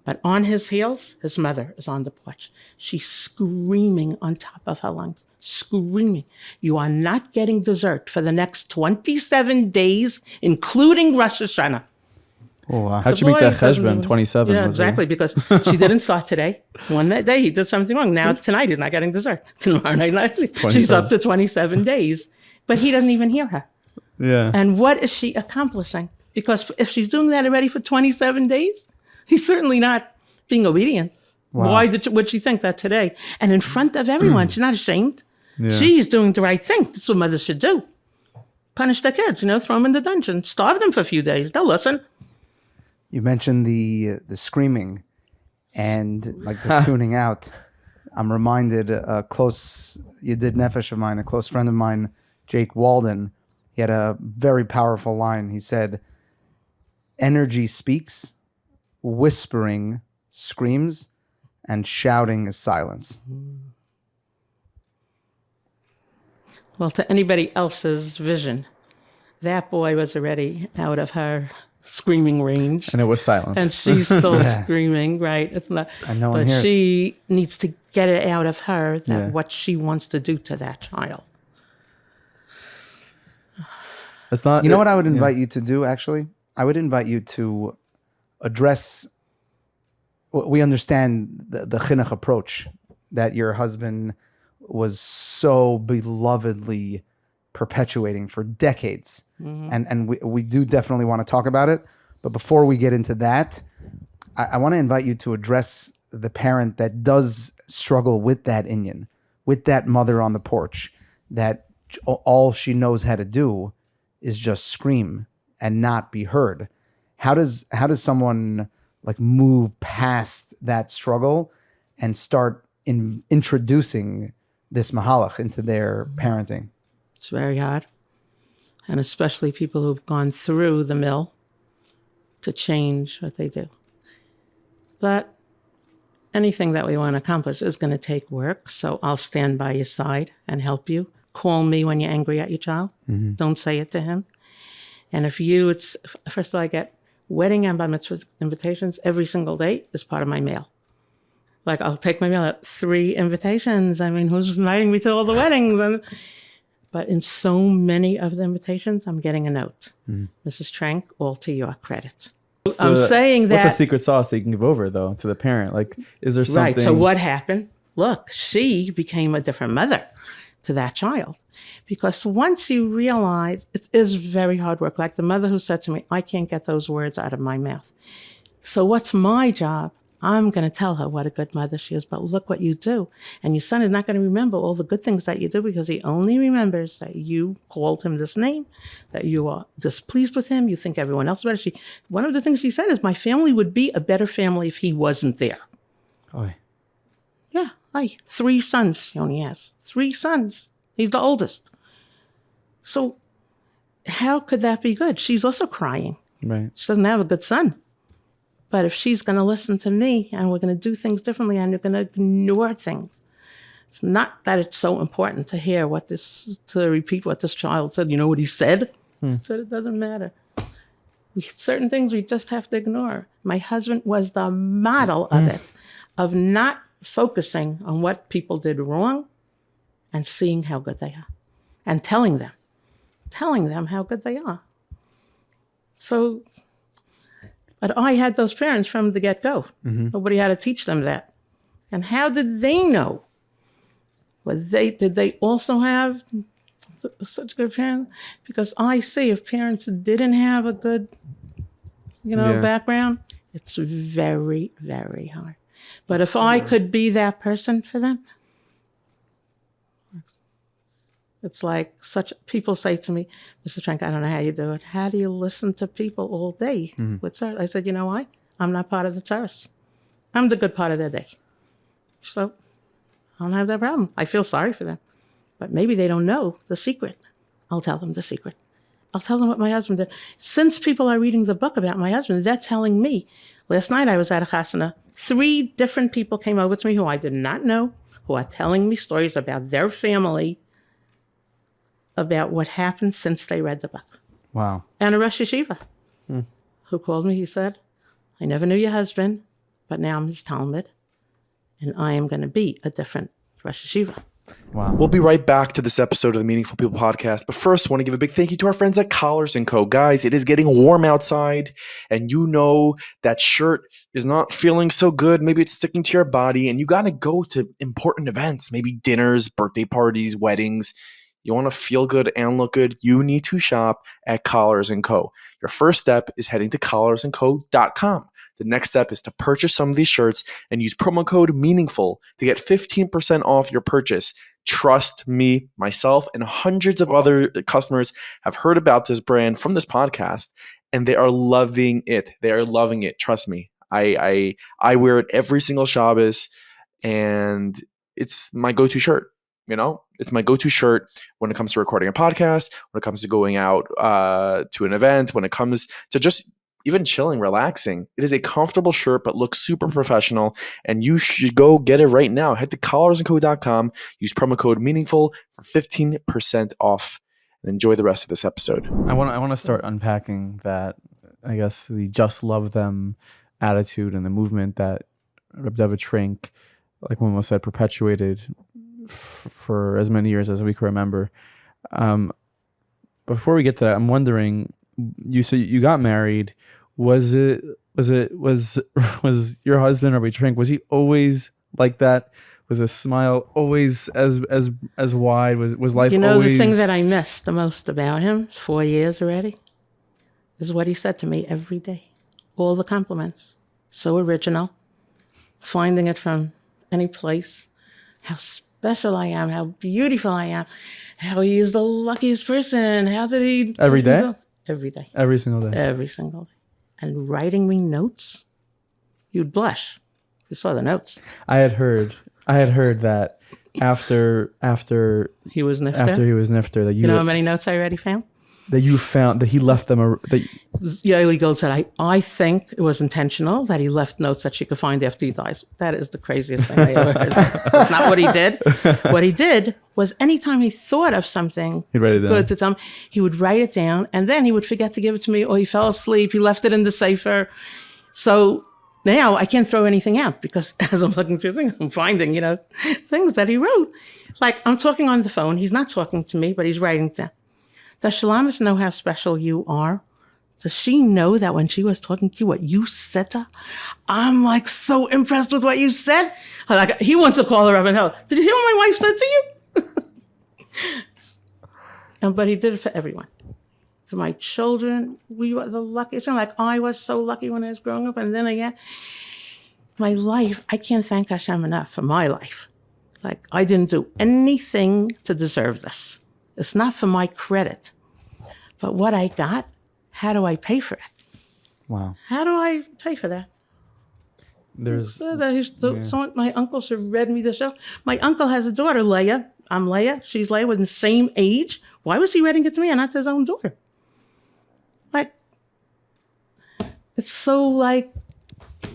But on his heels, his mother is on the porch. She's screaming on top of her lungs, screaming. You are not getting dessert for the next 27 days, including Rosh Hashanah. Oh, wow. How'd you make that cheshbon, 27? Yeah, exactly, because she didn't start today. One day he did something wrong. Now tonight he's not getting dessert. Tomorrow night she's up to 27 days. But he doesn't even hear her. Yeah. And what is she accomplishing? Because if she's doing that already for 27 days, he's certainly not being obedient. Wow. Why would she think that today? And in front of everyone, she's not ashamed. Yeah. She's doing the right thing. That's what mothers should do. Punish their kids, throw them in the dungeon. Starve them for a few days. They'll listen. You mentioned the screaming and like the tuning out. I'm reminded a close Yedid Nefesh of mine, a close friend of mine, Jake Walden. He had a very powerful line. He said, "Energy speaks, whispering screams, and shouting is silence." Well, to anybody else's vision, that boy was already out of her screaming range. And it was silent. And she's still screaming, right? It's not, but she needs to get it out of her that what she wants to do to that child. It's not. You know what I would invite you to do, actually? I would invite you to address, we understand the chinuch approach that your husband was so belovedly perpetuating for decades. And we do definitely want to talk about it. But before we get into that, I want to invite you to address the parent that does struggle with that inyan, with that mother on the porch, that all she knows how to do is just scream and not be heard. How does someone like move past that struggle and start introducing this mahalach into their parenting? It's very hard. And especially people who've gone through the mill to change what they do. But anything that we want to accomplish is going to take work. So I'll stand by your side and help you. Call me when you're angry at your child. Don't say it to him. And if it's first of all, I get wedding and bar mitzvah invitations every single day is part of my mail. Like I'll take my mail at 3 invitations. I mean, who's inviting me to all the weddings? But in so many of the invitations, I'm getting a note. Mrs. Trenk, all to your credit. I'm saying that. What's a secret sauce that you can give over, though, to the parent? Like, is there something? Right. So what happened? Look, she became a different mother to that child. Because once you realize it is very hard work, like the mother who said to me, I can't get those words out of my mouth. So what's my job? I'm going to tell her what a good mother she is, but look what you do. And your son is not going to remember all the good things that you do because he only remembers that you called him this name, that you are displeased with him, you think everyone else better. One of the things she said is, my family would be a better family if he wasn't there. Oh. Yeah, 3 sons she only has. 3 sons. He's the oldest. So how could that be good? She's also crying. Right. She doesn't have a good son. But if she's going to listen to me and we're going to do things differently and you're going to ignore things, it's not that it's so important to hear to repeat what this child said. You know what he said? So it doesn't matter. Certain things we just have to ignore. My husband was the model of it, of not focusing on what people did wrong and seeing how good they are and telling them how good they are. So, but I had those parents from the get-go. Nobody had to teach them that. And how did they know? Did they also have such good parents? Because I see if parents didn't have a good, background, it's very, very hard. But if I could be that person for them, it's like people say to me, Mrs. Trenk, I don't know how you do it. How do you listen to people all day? I said, you know why? I'm not part of the tzaras. I'm the good part of their day. So I don't have that problem. I feel sorry for them. But maybe they don't know the secret. I'll tell them the secret. I'll tell them what my husband did. Since people are reading the book about my husband, they're telling me. Last night I was at a chasana. 3 different people came over to me who I did not know, who are telling me stories about their family, about what happened since they read the book. Wow. And a Rosh Yeshiva who called me, he said, I never knew your husband, but now I'm his Talmud, and I am going to be a different Rosh Yeshiva. Wow. We'll be right back to this episode of the Meaningful People podcast. But first, I want to give a big thank you to our friends at Collars & Co. Guys, it is getting warm outside, and you know that shirt is not feeling so good. Maybe it's sticking to your body, and you got to go to important events, maybe dinners, birthday parties, weddings. You want to feel good and look good, you need to shop at Collars & Co. Your first step is heading to collarsandco.com. The next step is to purchase some of these shirts and use promo code MEANINGFUL to get 15% off your purchase. Trust me, myself, and hundreds of other customers have heard about this brand from this podcast, and they are loving it. They are loving it. Trust me. I wear it every single Shabbos, and it's my go-to shirt. It's my go-to shirt when it comes to recording a podcast, when it comes to going out to an event, when it comes to just even chilling, relaxing. It is a comfortable shirt, but looks super professional, and you should go get it right now. Head to collarsandco.com, use promo code MEANINGFUL for 15% off, and enjoy the rest of this episode. I want to start unpacking that, I guess, the just love them attitude and the movement that Rabbi Dovid Trenk, like Momo said, perpetuated for as many years as we can remember. before we get to that, I'm wondering, you got married. Was your husband, Rabbi Trenk, was he always like that? Was his smile always as wide? Was life always... The thing that I miss the most about him, 4 years already, is what he said to me every day. All the compliments. So original. Finding it from any place. How special I am. How beautiful I am. How he is the luckiest person. How did he... Every day? Every day. Every single day? Every single day. And writing me notes, you'd blush. You saw the notes. I had heard that after he was nifter. After he was nifter, that you know how many notes I already found? That you found that he left them. Yaeli Gold said, I think it was intentional that he left notes that she could find after he dies. That is the craziest thing I ever heard. That's not what he did. What he did was anytime he thought of something he'd write it down. Good to tell him, he would write it down, and then he would forget to give it to me, or he fell asleep. He left it in the safer. So now I can't throw anything out because as I'm looking through things, I'm finding, things that he wrote. Like I'm talking on the phone. He's not talking to me, but he's writing down. Does Shalamis know how special you are? Does she know that when she was talking to you, what you said to her? I'm like so impressed with what you said. Like he wants to call her up and tell her, did you hear what my wife said to you? But he did it for everyone. To my children, we were the luckiest. Like I was so lucky when I was growing up. And then again, my life, I can't thank Hashem enough for my life. Like I didn't do anything to deserve this. It's not for my credit. But what I got, how do I pay for it? Wow. How do I pay for that? My uncle should read me the show. My uncle has a daughter, Leah. I'm Leah. She's Leah. We're the same age. Why was he reading it to me and not to his own daughter? Like, it's so,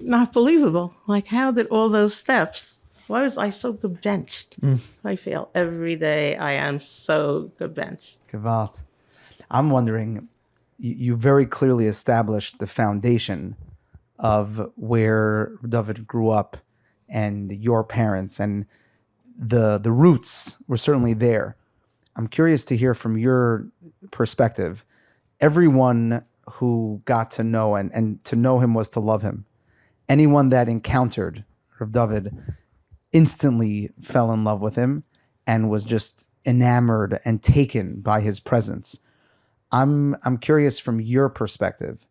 not believable. Like, how did all those steps... Why was I so gebenched? I feel every day I am so gebenched. Gewalt. I'm wondering, you very clearly established the foundation of where David grew up and your parents, and the roots were certainly there. I'm curious to hear from your perspective. Everyone who got to know and to know him was to love him. Anyone that encountered Rav David instantly fell in love with him and was just enamored and taken by his presence. I'm curious from your perspective,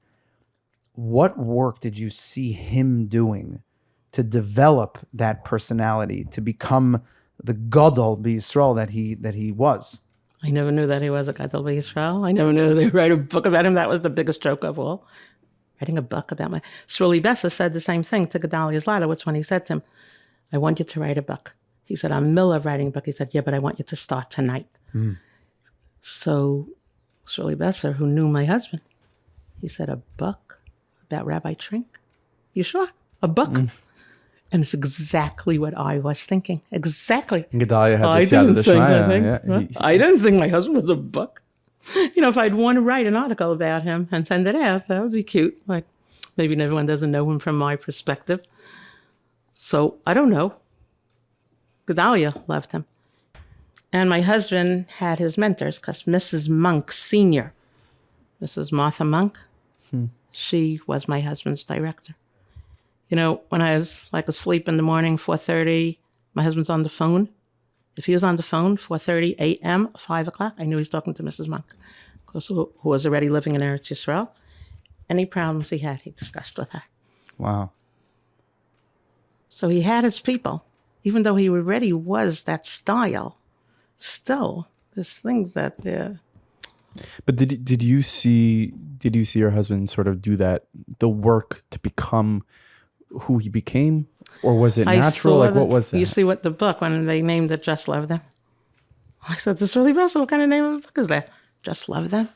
what work did you see him doing to develop that personality, to become the Gadol b'Yisrael that he was? I never knew that he was a Gadol b'Yisrael. I never knew they would write a book about him. That was the biggest joke of all. Writing a book about my... Sruli Bessa said the same thing to Gedaliah Zlotowitz when he said to him, I want you to write a book. He said, I'm in the middle of writing a book. He said, yeah, but I want you to start tonight. So Shirley Besser, who knew my husband, he said, a book about Rabbi Trenk? You sure? A book? And it's exactly what I was thinking. Exactly. Gedalia had I this didn't think Shmaya. I didn't think my husband was a book. If I'd want to write an article about him and send it out, that would be cute. Like, maybe everyone doesn't know him from my perspective. So, I don't know. Gedalia loved him. And my husband had his mentors, because Mrs. Monk Sr., Mrs. Martha Monk, she was my husband's director. When I was asleep in the morning, 4:30, my husband's on the phone. If he was on the phone, 4:30 a.m., 5 o'clock, I knew he was talking to Mrs. Monk, who was already living in Eretz Yisrael. Any problems he had, he discussed with her. Wow. So he had his people. Even though he already was that style, still, there's things that... But did you see your husband sort of do that, the work to become who he became? Or was it natural? What was that? You see what the book, when they named it Just Love Them. I said, this is really best. What kind of name of a book is that? Just Love Them?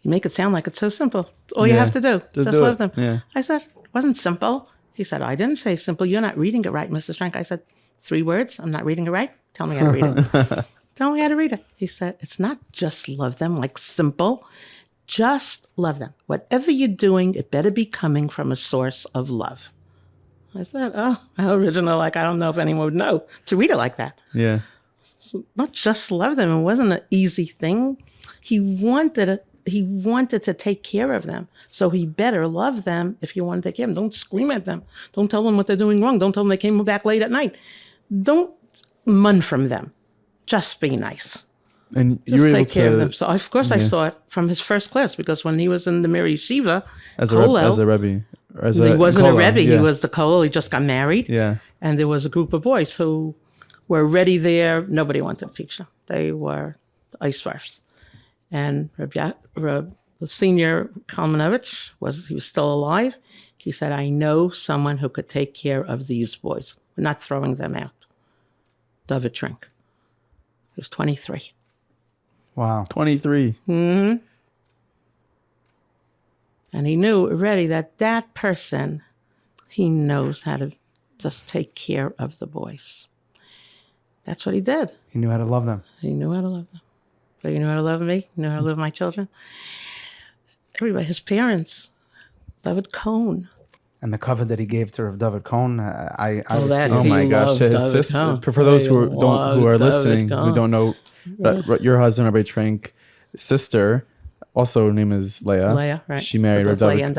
You make it sound like it's so simple. It's all you have to do. Just love them. Yeah. I said, it wasn't simple. He said, I didn't say simple. You're not reading it right, Mrs. Trenk. I said, 3 words. I'm not reading it right. Tell me how to read it. Tell me how to read it. He said, it's not just love them, like simple. Just love them. Whatever you're doing, it better be coming from a source of love. I said, oh, how original. I don't know if anyone would know to read it like that. Yeah. So not just love them. It wasn't an easy thing. He wanted to take care of them. So he better love them if you want to take care of them. Don't scream at them. Don't tell them what they're doing wrong. Don't tell them they came back late at night. Don't mun from them. Just be nice. And you Just were able take care to, of them. So of course I Yeah. saw it from his first class, because when he was in the Mir Yeshiva, as Kollel, a Rebbe. Or as he wasn't a Kollel, Rebbe. yeah. He was the Kollel. He just got married. Yeah. And there was a group of boys who were already there. Nobody wanted to teach them. They were ice farfs. And the senior Kalmanovich he was still alive. He said, I know someone who could take care of these boys. We're not throwing them out. Dovid Trenk. He was 23. Wow. 23. Mm-hmm. And he knew already that person, he knows how to just take care of the boys. That's what he did. He knew how to love them. He knew how to love them. So he knew how to love me. He knew how to love my children. Everybody, his parents, David Cohn. And the cover that he gave to Rav David Cohn, I Oh, would that see. Oh He my gosh! loved His David sister. Cohn. For those who He who are loved listening, David who Cohn. don't know, your husband, Rabbi Trenk, sister, also her name is Leah. Leah, right. She married They're Rav both Leah and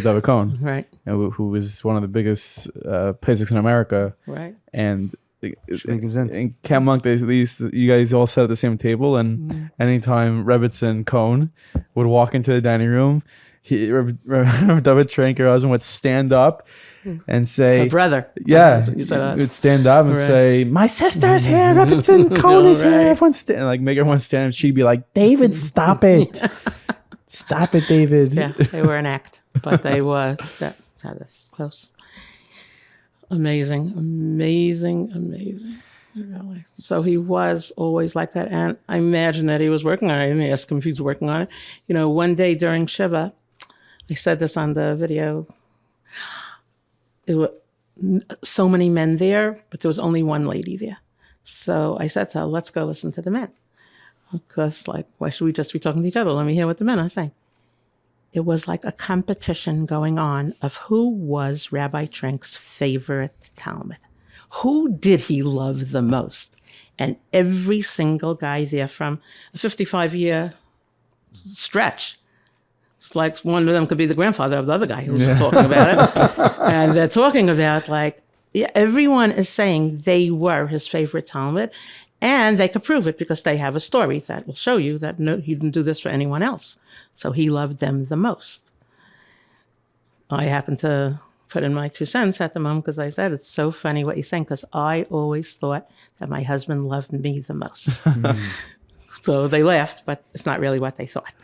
David Cohn, Right, who was one of the biggest Pesachs in America. right. And Schwing gesund. in Camp Monk, you guys all sat at the same table, and anytime Rebbetzin Cohn would walk into the dining room, Rabbi Dovid Trenk, her husband, would stand up and say, My brother. "Yeah," You said he would stand up and Right. say, "My sister's here, Rebbetzin Cohn is here." Right. Everyone stand, like make everyone stand. And she'd be like, "David, stop it, stop it, David." Yeah, they were an act, but they were that's close. Amazing. Really. So he was always like that, and I imagine that he was working on it. I didn't ask him if he was working on it. You know, one day during Shiva, I said this on the video. There were so many men there, but there was only one lady there. So I said to her, "Let's go listen to the men." Because, like, why should we just be talking to each other? Let me hear what the men are saying. It was like a competition going on of who was Rabbi Trenk's favorite Talmud. Who did he love the most? And every single guy there, from a 55-year stretch, it's like one of them could be the grandfather of the other guy who was talking about it. And they're talking about, like, yeah, everyone is saying they were his favorite Talmud. And they could prove it because they have a story that will show you that no, he didn't do this for anyone else. So he loved them the most. I happen to put in my 2 cents at the moment because I said, it's so funny what you're saying, because I always thought that my husband loved me the most. So they laughed, but it's not really what they thought.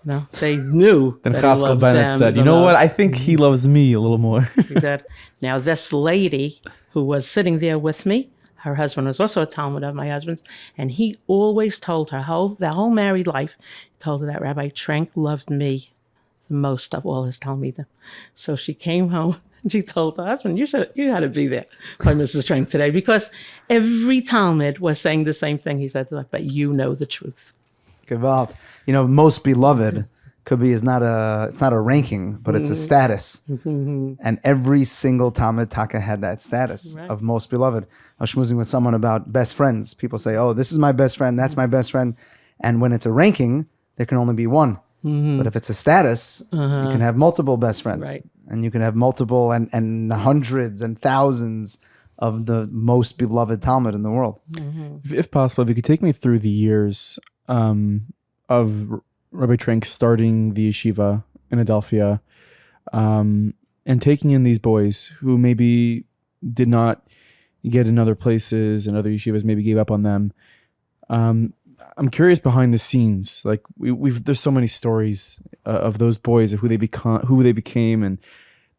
No, they knew Then that he Chaskel loved Bennett them said, the "You know what? most." I think he loves me a little more." He did. Now, this lady who was sitting there with me, her husband was also a Talmud of my husband's, and he always told her, the whole married life, told her that Rabbi Trenk loved me the most of all his Talmudim. So she came home and she told her husband, you had to be there by Mrs. Trenk today, because every Talmud was saying the same thing. He said to her, but you know the truth. Gewalt. You know, most beloved could be it's not a ranking, but it's a status. And every single Talmud Taka had that status of most beloved. I was schmoozing with someone about best friends. People say, "Oh, this is my best friend, that's my best friend." And when it's a ranking, there can only be one. But if it's a status, you can have multiple best friends. Right. And you can have multiple and hundreds and thousands of the most beloved Talmud in the world. If possible, if you could take me through the years of Rabbi Trenk starting the yeshiva in Adelphia, and taking in these boys who maybe did not get in other places and other yeshivas maybe gave up on them. I'm curious behind the scenes. Like there's so many stories of those boys, of who they became,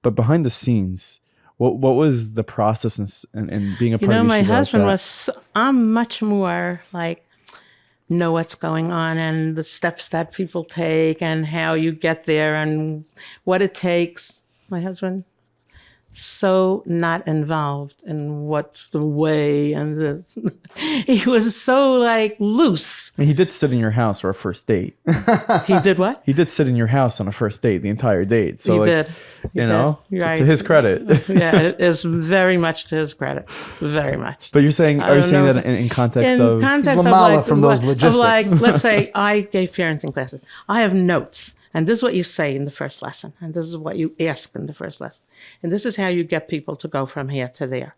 but behind the scenes, what was the process and being a part of yeshiva? My husband like was, I'm much more like, know what's going on and the steps that people take and how you get there and what it takes. My husband, so not involved in what's the way and this. He was so like loose. I mean, he did sit in your house for a first date. He did what? He did sit in your house on a first date, the entire date. So He like, did. He you did. know, Right. to his credit. Yeah, it is very much to his credit. Very much. But you're saying, are you don't saying know. that in context In of? context He's of Lamala like, from those of logistics. like, let's say I gave parenting classes. I have notes, and this is what you say in the first lesson, and this is what you ask in the first lesson, and this is how you get people to go from here to there.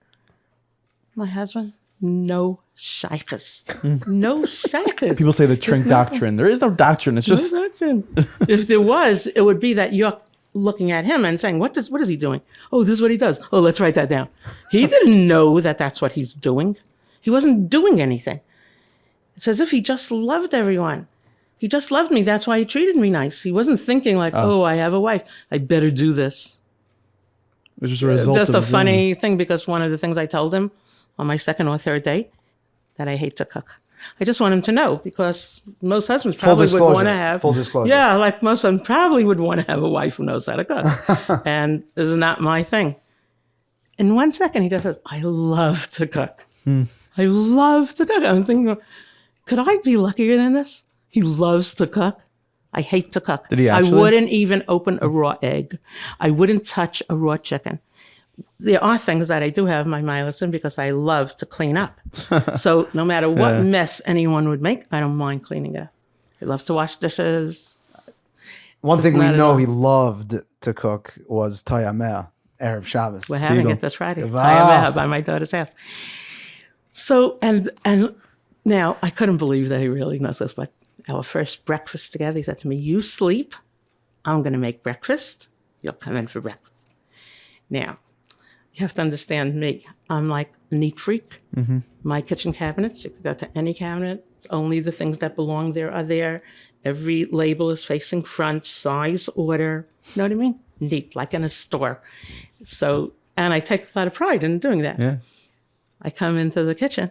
My husband, no shaykhs. No shaykhs. People say the Trenk doctrine. There is no doctrine. It's just If there was, it would be that you're looking at him and saying, what is he doing? Oh, this is what he does. Oh, let's write that down. He didn't know that that's what he's doing. He wasn't doing anything. It's as if he just loved everyone. He just loved me. That's why he treated me nice. He wasn't thinking like, oh, I have a wife. I better do this. it's just a result. Just of a funny thing, because one of the things I told him on my second or third date, that I hate to cook. I just want him to know, because most husbands probably would want to have. Full disclosure. Yeah, like most husbands probably would want to have a wife who knows how to cook. And this is not my thing. In 1 second, he just says, I love to cook. I love to cook. I'm thinking, could I be luckier than this? He loves to cook. I hate to cook. Did he I actually? wouldn't even open a raw egg. I wouldn't touch a raw chicken. There are things that I do have my mileage in because I love to clean up. So no matter what mess anyone would make, I don't mind cleaning it up. I love to wash dishes. One thing we not at know all. he loved to cook was Tayameh, Erev Shabbos. We're having Eagle. it this Friday. Wow. By my daughter's house. So, and now I couldn't believe that he really knows this, but our first breakfast together, he said to me, you sleep, I'm going to make breakfast. You'll come in for breakfast. Now, you have to understand me. I'm like a neat freak. Mm-hmm. My kitchen cabinets, you can go to any cabinet. It's only the things that belong there are there. Every label is facing front, size, order. You know what I mean? Neat, like in a store. So, and I take a lot of pride in doing that. Yeah. I come into the kitchen.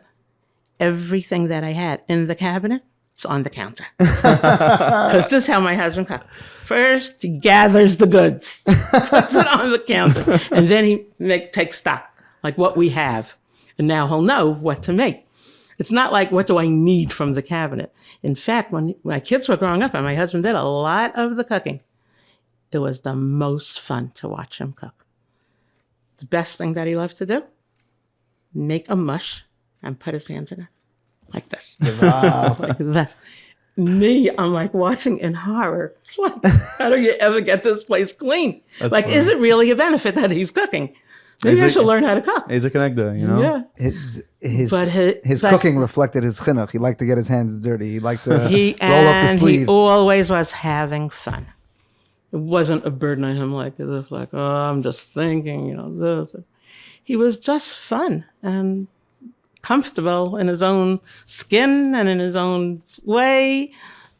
Everything that I had in the cabinet, it's on the counter. Because this is how my husband cooks. First, he gathers the goods, puts it on the counter, and then he takes stock, like what we have. And now he'll know what to make. It's not like, what do I need from the cabinet? In fact, when my kids were growing up and my husband did a lot of the cooking, it was the most fun to watch him cook. The best thing that he loved to do, make a mush and put his hands in it. Like this. Like this. Me, I'm like watching in horror. Like, how do you ever get this place clean? That's like, funny. is it really a benefit that he's cooking? Maybe Is I it- should learn how to cook. He's a connector, you know? Yeah. His But his but cooking reflected his chinuch. He liked to get his hands dirty. He liked to He roll up the and sleeves. he always was having fun. It wasn't a burden on him, like as if like, oh, I'm just thinking, this. He was just fun and comfortable in his own skin and in his own way.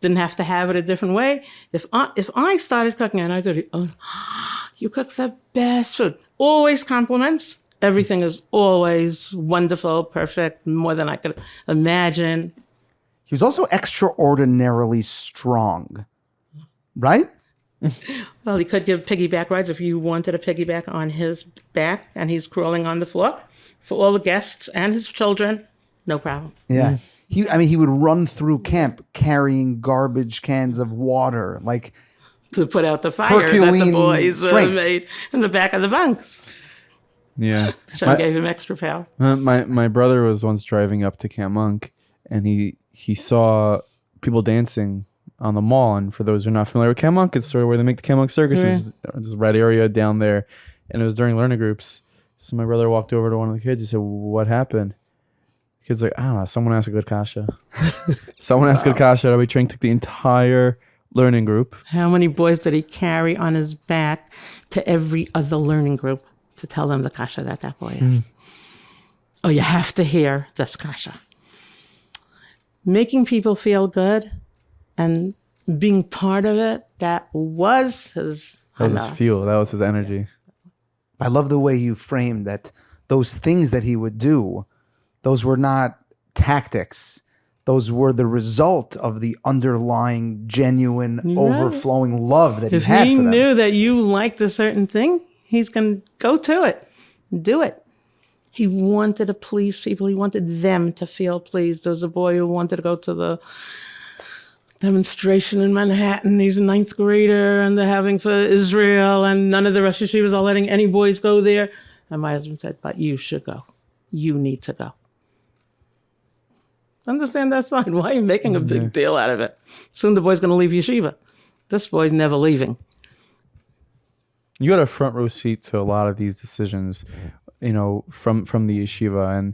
Didn't have to have it a different way. If I started cooking and I did, oh, you cook the best food. Always compliments. Everything is always wonderful, perfect, more than I could imagine. He was also extraordinarily strong, right? Well, he could give piggyback rides if you wanted a piggyback on his back and he's crawling on the floor for all the guests and his children. No problem. Yeah. He would run through camp carrying garbage cans of water, like To put out the fire that the Herculean boys strength. made in the back of the bunks. Yeah. Sean gave him extra power. My brother was once driving up to Camp Monk, and he saw people dancing on the mall. And for those who are not familiar with Camp Monk, it's sort of where they make the Camp Monk circuses. This red area down there, and it was during learning groups. So my brother walked over to one of the kids. He said, "What happened?" The kid's like, "I don't know. Someone asked a good kasha. Someone asked a good kasha." Rabbi Trenk took the entire learning group. How many boys did he carry on his back to every other learning group to tell them the kasha that boy is? Oh, you have to hear this kasha. Making people feel good and being part of it, that was his... That was his fuel. That was his energy. I love the way you framed that those things that he would do, those were not tactics. Those were the result of the underlying, genuine, overflowing love that he If had he for them. knew that you liked a certain thing, He's going to go to it, do it. He wanted to please people. He wanted them to feel pleased. There was a boy who wanted to go to the demonstration in Manhattan. He's a 9th grader, and they're having for Israel, and none of the Rosh Yeshivas are letting any boys go there. And my husband said, but you should go. You need to go. Understand that side? Why are you making a big deal out of it? Soon the boy's going to leave yeshiva. This boy's never leaving. You had a front row seat to a lot of these decisions, from the yeshiva,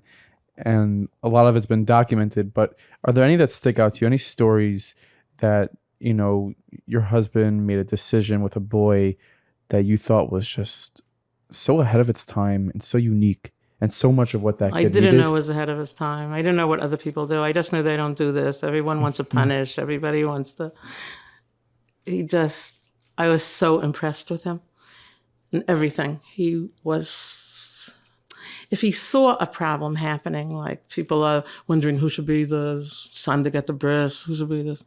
and a lot of it's been documented. But are there any that stick out to you? Any stories that your husband made a decision with a boy that you thought was just so ahead of its time and so unique? And so much of what that kid I didn't needed. know was ahead of his time. I didn't know what other people do. I just knew they don't do this. Everyone wants to punish. Everybody wants to. I was so impressed with him and everything. He was, if he saw a problem happening, like people are wondering who should be the son to get the bris, who should be this,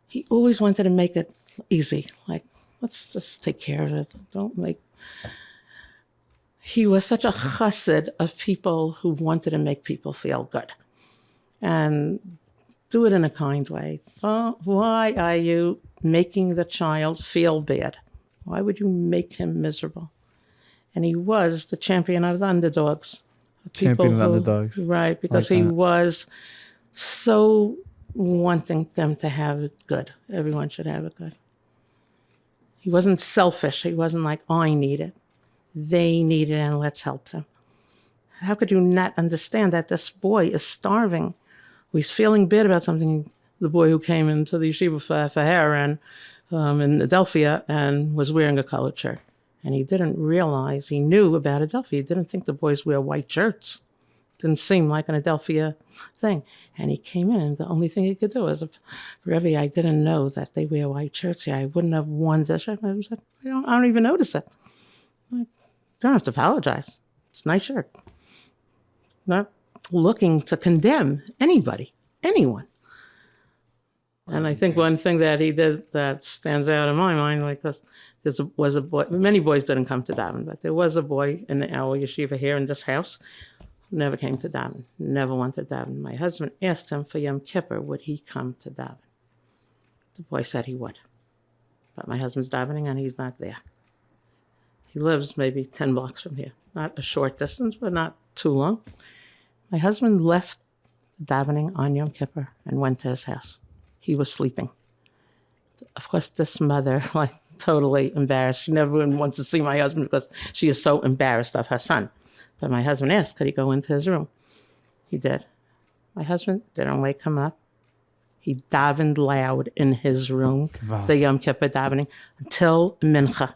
he always wanted to make it easy. Like, let's just take care of it. Don't make. He was such a chassid of people who wanted to make people feel good and do it in a kind way. So why are you making the child feel bad? Why would you make him miserable? And he was the champion of the underdogs. Champion of the underdogs. Right, because he was so wanting them to have it good. Everyone should have it good. He wasn't selfish. He wasn't like, I need it. They need it, and let's help them. How could you not understand that this boy is starving? He's feeling bad about something. The boy who came into the yeshiva for hair and in Adelphia and was wearing a colored shirt. And he didn't realize, he knew about Adelphia. He didn't think the boys wear white shirts. Didn't seem like an Adelphia thing. And he came in, and the only thing he could do was, Rebbe, I didn't know that they wear white shirts. Yeah, I wouldn't have worn this shirt. I was like, I don't even notice it. You don't have to apologize. It's a nice shirt. Not looking to condemn anybody, anyone. And I think one thing that he did that stands out in my mind, like this, was a boy. Many boys didn't come to daven, but there was a boy in our yeshiva here in this house who never came to daven, never wanted to daven. My husband asked him for Yom Kippur, would he come to daven? The boy said he would. But my husband's davening and he's not there. He lives maybe 10 blocks from here. Not a short distance, but not too long. My husband left davening on Yom Kippur and went to his house. He was sleeping. Of course, this mother, like, totally embarrassed. She never wants to see my husband because she is so embarrassed of her son. But my husband asked, could he go into his room? He did. My husband didn't wake him up. He davened loud in his room, the Yom Kippur davening, until Mincha.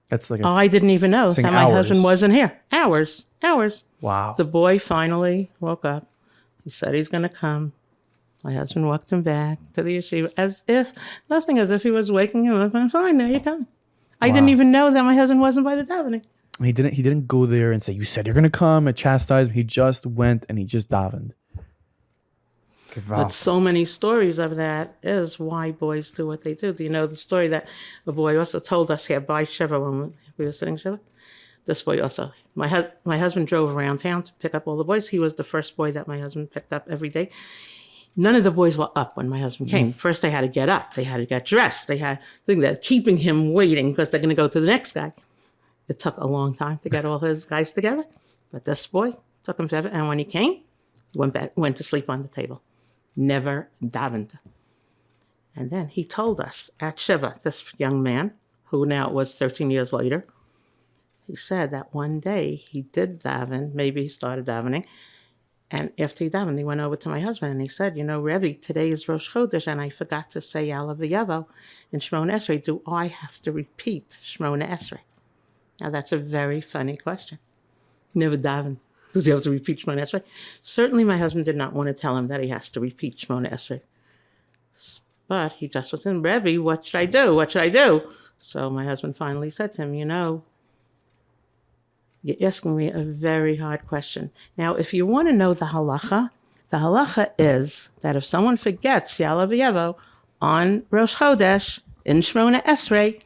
That's like I didn't even know that my husband wasn't here. Hours. Wow. The boy finally woke up. He said he's going to come. My husband walked him back to the yeshiva as if he was waking him up. I'm fine, there you come. I didn't even know that my husband wasn't by the davening. He didn't go there and say, you said you're going to come and chastise him. He just went and he just davened. But so many stories of that is why boys do what they do. Do you know the story that a boy also told us here by Shiva when we were sitting Shiva? This boy also. My husband drove around town to pick up all the boys. He was the first boy that my husband picked up every day. None of the boys were up when my husband came. First, they had to get up. They had to get dressed. They had that keeping him waiting because they're going to go to the next guy. It took a long time to get all his guys together. But this boy took him forever. And when he came, he went to sleep on the table. Never davened. And then he told us at Shiva, this young man, who now was 13 years later, he said that one day he did daven, maybe he started davening, and after he davened, he went over to my husband and he said, Rebbe, today is Rosh Chodesh and I forgot to say Aleph in Shemona Esrei. Do I have to repeat Shemona Esrei? Now that's a very funny question. Never davened. Does he have to repeat Shemona Esrei? Certainly my husband did not want to tell him that he has to repeat Shemona Esrei. But he just was in, Rebbe, what should I do? What should I do? So my husband finally said to him, you're asking me a very hard question. Now, if you want to know the halacha is that if someone forgets Ya'aleh V'Yavo on Rosh Chodesh in Shemona Esrei,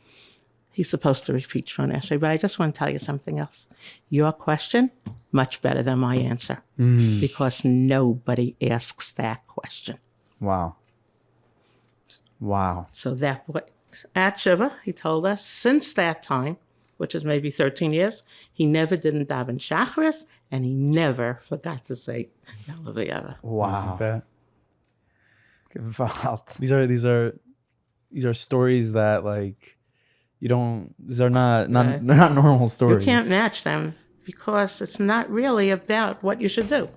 He's supposed to repeat Shmona Esrei, but I just want to tell you something else. Your question, much better than my answer, because nobody asks that question. Wow. Wow. So that boy, at Shiva, he told us, since that time, which is maybe 13 years, he never didn't daven Shacharis, and he never forgot to say Adelphia. Wow. Bet. Gewalt. These are stories that like you don't. These are not Right. they're not normal stories. You can't match them because it's not really about what you should do.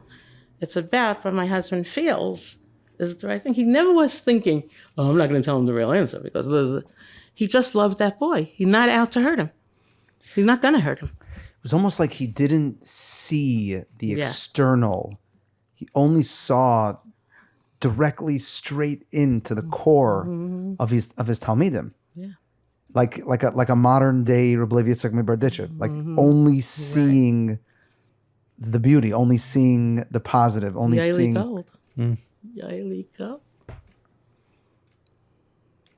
It's about what my husband feels is the right thing. He never was thinking, oh, I'm not going to tell him the real answer because he just loved that boy. He's not out to hurt him. He's not going to hurt him. It was almost like he didn't see the Yeah. external. He only saw directly straight into the core of his Talmidim. Yeah. Like a modern day Rebbe Yitzchak Mibarditchev, like only seeing the beauty, only seeing the positive, only Yaeli seeing. Gold. Yaeli Gold.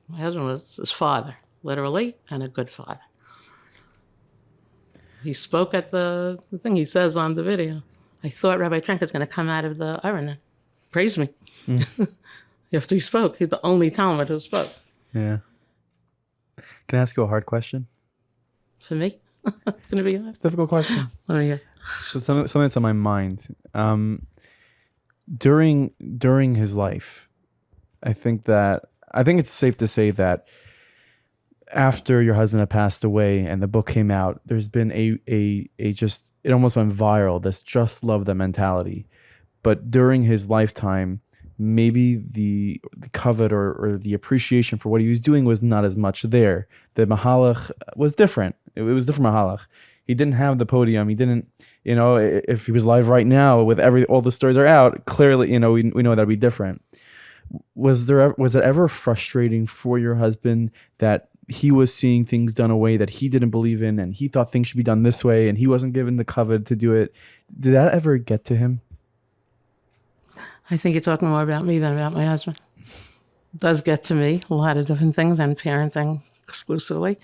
My husband was his father, literally, and a good father. He spoke at the thing he says on the video. I thought Rabbi Trenk was going to come out of the Aryeh and praise me. After he spoke, he's the only Talmud who spoke. Yeah. Can I ask you a hard question? For me, it's going to be hard. Difficult question. Let me hear. So something that's on my mind. During his life, I think it's safe to say that after your husband had passed away and the book came out, there's been a just, it almost went viral, this just love the mentality. But during his lifetime, maybe the covet or the appreciation for what he was doing was not as much there. The mahalach was different. It was different mahalach. He didn't have the podium. He didn't, if he was live right now with all the stories are out, clearly, we know that'd be different. Was it ever frustrating for your husband that he was seeing things done a way that he didn't believe in and he thought things should be done this way and he wasn't given the covet to do it? Did that ever get to him? I think you're talking more about me than about my husband. It does get to me, a lot of different things, and parenting exclusively.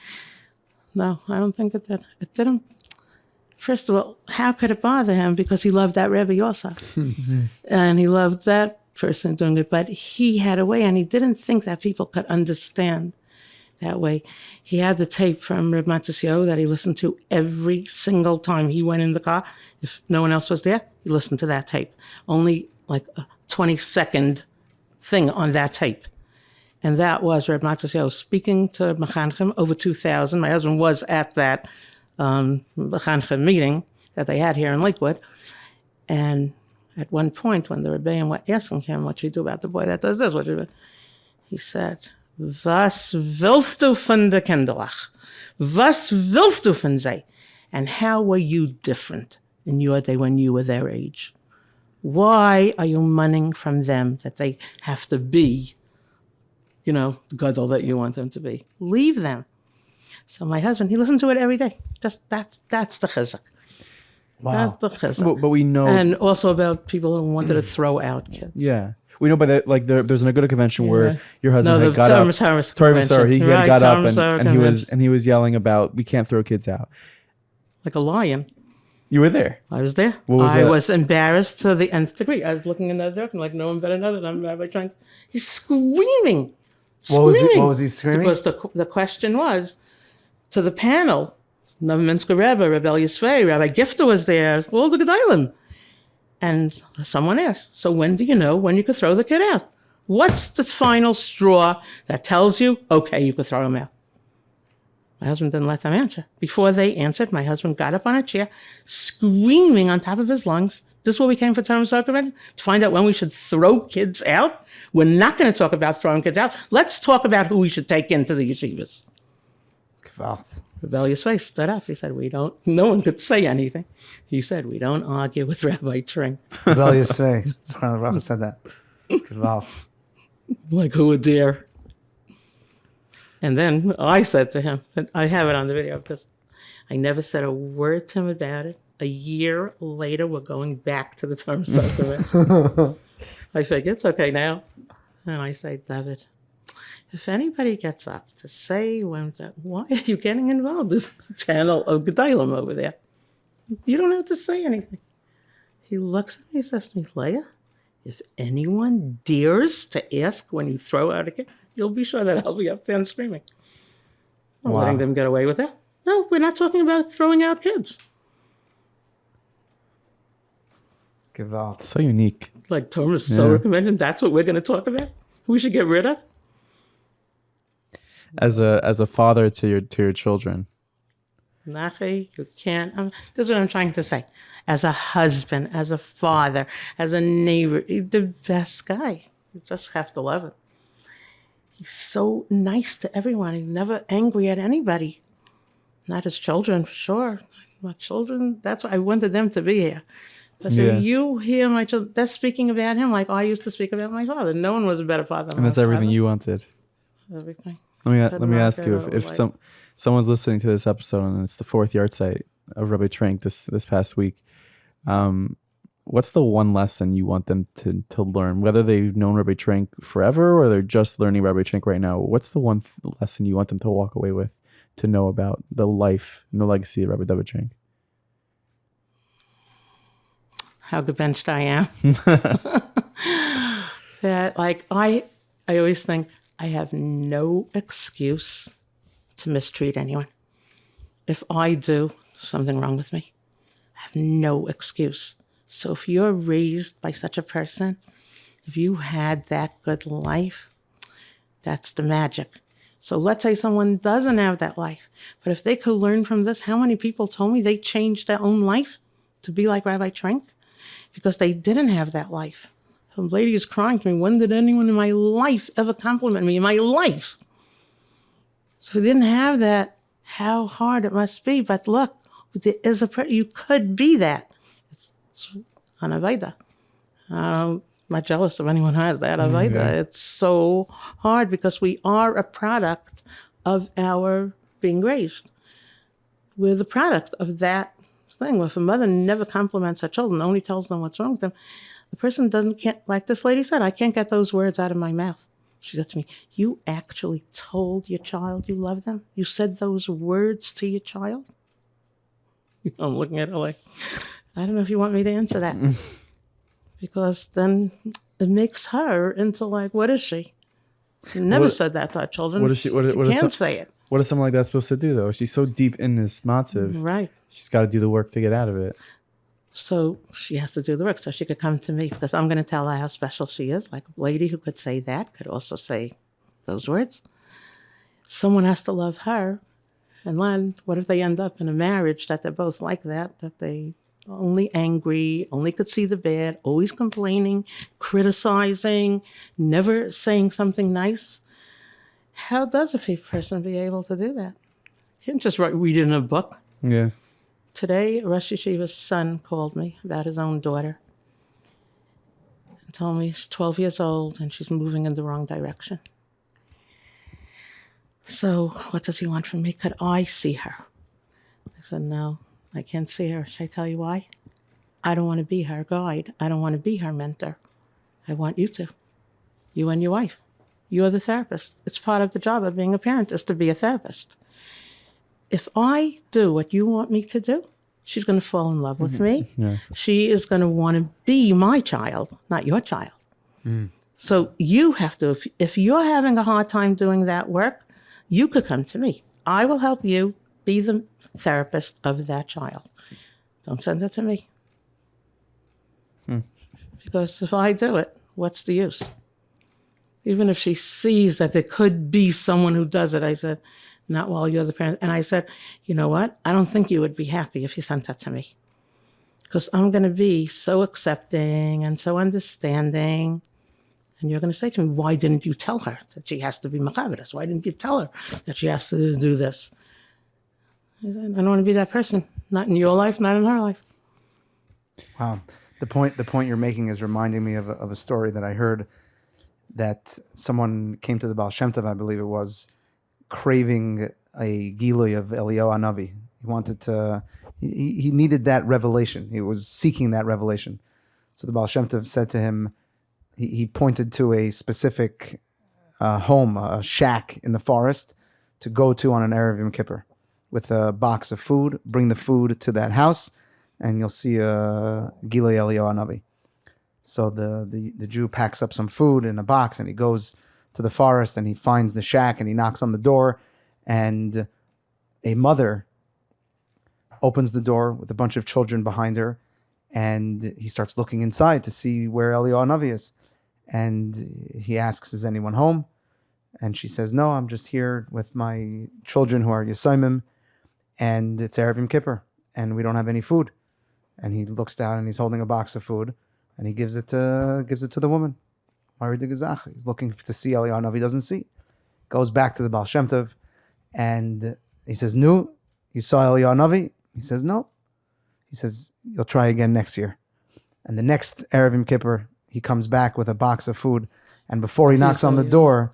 No, I don't think it did. It didn't. First of all, how could it bother him? Because he loved that Rebbe also. And he loved that person doing it. But he had a way, and he didn't think that people could understand that way. He had the tape from Reb Matisyahu that he listened to every single time he went in the car. If no one else was there, he listened to that tape. Only like a 20-second thing on that tape. And that was Reb Matisyahu speaking to Mechanchim, over 2,000. My husband was at that Mechanchim meeting that they had here in Lakewood. And at one point, when the Rebbeim were asking him what you do about the boy that does this, he said, Was willst du von der Kinderlach? Was willst du von sie? And how were you different in your day when you were their age? Why are you munning from them that they have to be, the gadol that you want them to be? Leave them. So my husband, he listened to it every day. That's the chizuk. Wow. That's the chizuk. But we know, And also about people who wanted to throw out kids. yeah, we know by that. Like there's an Aguda convention where your husband No, had the got up. Torah Masar He had got up and he was yelling about we can't throw kids out. like a lion. You were there. I was there. What was I that? was embarrassed to the nth degree. I was looking in that direction like no one better know that I'm Rabbi Trenks. He's screaming. What was he screaming? Because the question was to the panel. Novominsker Rebbe, Rebbe Yisvei, Rabbi Gifter was there, all the Gedalim. And someone asked, so when do you know when you could throw the kid out? What's the final straw that tells you, okay, you could throw him out? My husband didn't let them answer. Before they answered, my husband got up on a chair, screaming on top of his lungs. This is what we came for Torah Convention, to find out when we should throw kids out. We're not going to talk about throwing kids out. Let's talk about who we should take into the yeshivas. Gewalt. Rebellious face stood up. He said, no one could say anything. He said, we don't argue with Rabbi Trenk. Rebellious way. Zichron Livracha said that. Gewalt. Like, who would dare? And then I said to him, and I have it on the video because I never said a word to him about it. A year later, we're going back to the Torah Convention. I figure it's okay now. And I say, David, If anybody gets up to say, why are you getting involved? This panel of Gedalim over there. You don't have to say anything. He looks at me and says to me, Leah, if anyone dares to ask when you throw out a kid, you'll be sure that I'll be up there and screaming. I'm not letting them get away with it. No, we're not talking about throwing out kids. Gewalt. So unique. Like Thomas so recommended, that's what we're going to talk about? We should get rid of? As a father to your children. Nachi, you can't. This is what I'm trying to say. As a husband, as a father, as a neighbor, he's the best guy. You just have to love him. He's so nice to everyone. He's never angry at anybody. Not his children, for sure. My children, that's why I wanted them to be here. I said, you hear my children, that's speaking about him like I used to speak about my father. No one was a better father than And that's everything you wanted. Everything. Let me ask you, if someone's listening to this episode and it's the 4th yard site of Rabbi Trenk this past week, what's the one lesson you want them to learn? Whether they've known Rabbi Trenk forever or they're just learning Rabbi Trenk right now, what's the one lesson you want them to walk away with, to know about the life and the legacy of Rabbi Dovid Trenk? How gebenched I am. That, like, I always think I have no excuse to mistreat anyone. If I do, something wrong with me. I have no excuse. So if you're raised by such a person, if you had that good life, that's the magic. So let's say someone doesn't have that life, but if they could learn from this, how many people told me they changed their own life to be like Rabbi Trenk? Because they didn't have that life. Some lady is crying to me, when did anyone in my life ever compliment me in my life? So if they didn't have that, how hard it must be. But look, there is you could be that. It's an Aveda. I'm not jealous of anyone who has that Aveda. Yeah. It's so hard because we are a product of our being raised. We're the product of that thing. If a mother never compliments her children, only tells them what's wrong with them, the person can't, like this lady said, I can't get those words out of my mouth. She said to me, you actually told your child you love them? You said those words to your child? I'm looking at her like, I don't know if you want me to answer that. Because then it makes her into like, what is she? She never said that to our children. What is she? What can't say it. What is someone like that supposed to do, though? She's so deep in this matziv. Right. She's got to do the work to get out of it. So she has to do the work. So she could come to me because I'm going to tell her how special she is. Like a lady who could say that could also say those words. Someone has to love her. And then what if they end up in a marriage that they're both like that they only angry, only could see the bad, always complaining, criticizing, never saying something nice? How does a person be able to do that? You can't just read it in a book. Yeah. Today, Rosh Yeshiva's son called me about his own daughter and told me she's 12 years old and she's moving in the wrong direction. So what does he want from me? Could I see her? I said, no, I can't see her. Should I tell you why? I don't want to be her guide. I don't want to be her mentor. I want you to. You and your wife. You're the therapist. It's part of the job of being a parent is to be a therapist. If I do what you want me to do, she's going to fall in love with me. Yeah. She is going to want to be my child, not your child. So you have to, if you're having a hard time doing that work, you could come to me. I will help you be the therapist of that child. Don't send it to me. Because if I do it, what's the use? Even if she sees that there could be someone who does it, I said, not while you're the parent. And I said, you know what? I don't think you would be happy if you sent that to me. Because I'm going to be so accepting and so understanding. And you're going to say to me, why didn't you tell her that she has to be machaberes? Why didn't you tell her that she has to do this? I said, I don't want to be that person. Not in your life, not in her life. Wow. The point you're making is reminding me of a story that I heard, that someone came to the Baal Shem Tov, I believe it was, craving a gilui of Eliyahu Hanavi. He wanted to, he needed that revelation. He was seeking that revelation. So the Baal Shem Tov said to him, he pointed to a specific home, a shack in the forest to go to on an Erev Yom Kippur with a box of food. Bring the food to that house, and you'll see a Gilei Eliyahu Hanavi. So the Jew packs up some food in a box, and he goes to the forest, and he finds the shack, and he knocks on the door, and a mother opens the door with a bunch of children behind her, and he starts looking inside to see where Eliyahu Hanavi is. And he asks, is anyone home? And she says, no, I'm just here with my children who are Yesomim, and it's Erev Yom Kippur, and we don't have any food. And he looks down, and he's holding a box of food, and he gives it to the woman. He's looking to see Eliyahu Hanavi, doesn't see. Goes back to the Baal Shem Tov, and he says, no, you saw Eliyahu Hanavi? He says, no. He says, you'll try again next year. And the next Erev Yom Kippur, he comes back with a box of food, and before he knocks on the door,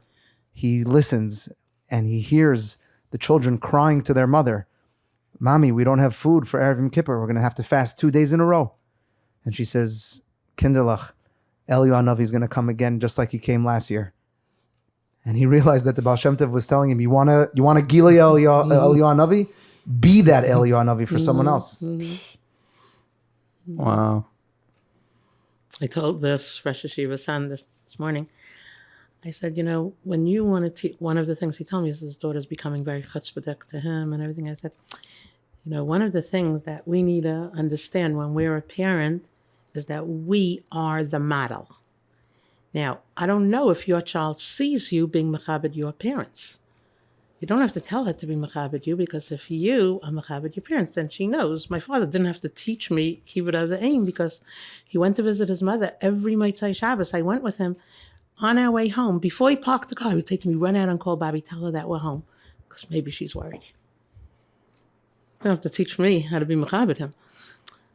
he listens, and he hears the children crying to their mother, Mommy, we don't have food for Erev Yom Kippur. We're going to have to fast 2 days in a row. And she says, Kinderlach, Eliyahu Hanavi is going to come again just like he came last year. And he realized that the Baal Shem Tov was telling him, you want to Gilei Eliyahu Hanavi? Be that Eliyahu Hanavi for someone else. Wow. I told this Rosh Hashiva's son this morning. I said, when you want to teach, one of the things he told me is his daughter's becoming very chutzpahdik to him and everything. I said, one of the things that we need to understand when we're a parent is that we are the model. Now, I don't know if your child sees you being mechabed your parents. You don't have to tell her to be mechabed you, because if you are mechabed your parents, then she knows. My father didn't have to teach me kibbud av v'ein because he went to visit his mother every Motzei Shabbos. I went with him on our way home. Before he parked the car, he would say to me, run out and call Bobby, tell her that we're home, because maybe she's worried. You don't have to teach me how to be mechabed him.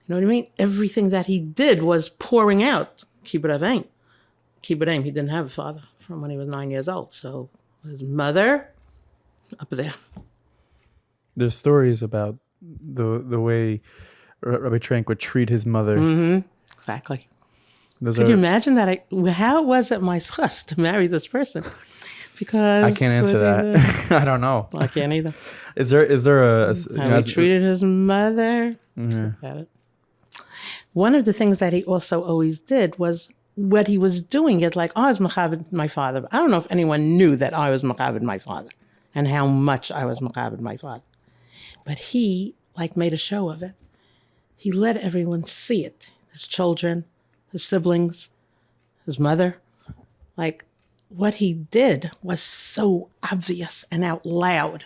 You know what I mean? Everything that he did was pouring out kibbud av v'ein. Kibbud av v'ein, he didn't have a father from when he was 9 years old. So his mother, up there. There's stories about the way Rabbi Trenk would treat his mother. Mm-hmm. Exactly. Could you imagine that? How was it my schus to marry this person? Because I can't answer that. I don't know. I can't either. Is there a how he treated his mother? Mm-hmm. One of the things that he also always did was what he was doing. It like, I was mechabed my father. But I don't know if anyone knew that I was mechabed my father and how much I was mechabed my father. But he made a show of it. He let everyone see it. His children, his siblings, his mother. What he did was so obvious and out loud.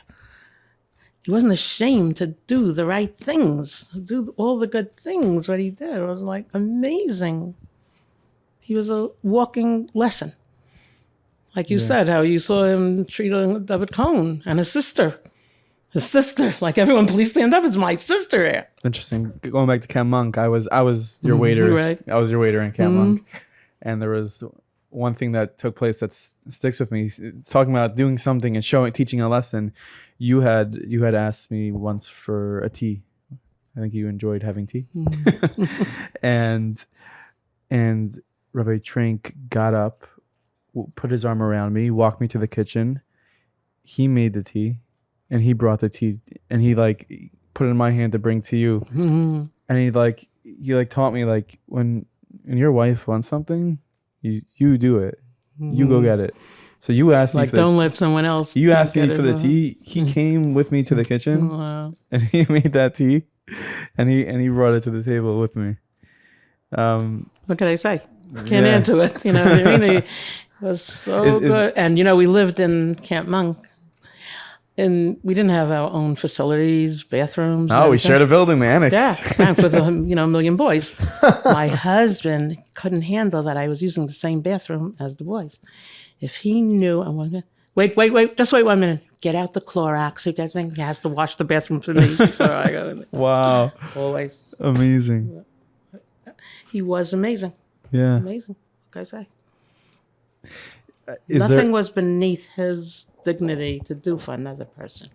He wasn't ashamed to do the right things, do all the good things. What he did was amazing. He was a walking lesson. Like you said, how you saw him treating David Cohn and his sister. His sister, everyone, please stand up. It's my sister here. Interesting. Going back to Camp Monk, I was your waiter. Right. I was your waiter in Camp Monk, and there was one thing that took place that sticks with me. It's talking about doing something and teaching a lesson. You had asked me once for a tea. I think you enjoyed having tea, and Rabbi Trenk got up, put his arm around me, walked me to the kitchen. He made the tea. And he brought the tea, and he put it in my hand to bring to you. Mm-hmm. And he taught me when your wife wants something, you do it. Mm-hmm. You go get it. So you asked me don't let someone else. You asked me for the tea. He came with me to the kitchen, and he made that tea, and he brought it to the table with me. What can I say? Can't add to it. You know what I mean? It was so good. And we lived in Camp Monk. And we didn't have our own facilities, bathrooms. Oh, we shared a building, the annex. Yeah, with a million boys. My husband couldn't handle that I was using the same bathroom as the boys. If he knew, wait, just wait 1 minute. Get out the Clorox. He has to wash the bathroom for me before I go in there. Wow. Always. Amazing. He was amazing. Yeah. Amazing. What can I say? Nothing was beneath his dignity to do for another person.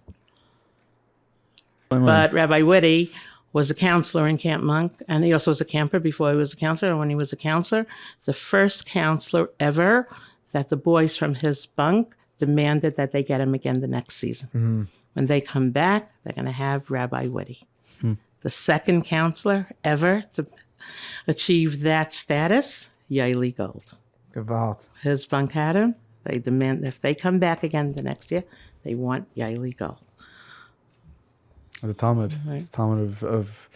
But Rabbi Whitty was a counselor in Camp Monk, and he also was a camper before he was a counselor. And when he was a counselor, the first counselor ever that the boys from his bunk demanded that they get him again the next season. When they come back, they're going to have Rabbi Woody, the second counselor ever to achieve that status, Yaeli Gold. Gewalt. His bunk had him. They demand, if they come back again the next year, they want Yaeli Gold. The Talmud. Right. It's Talmud of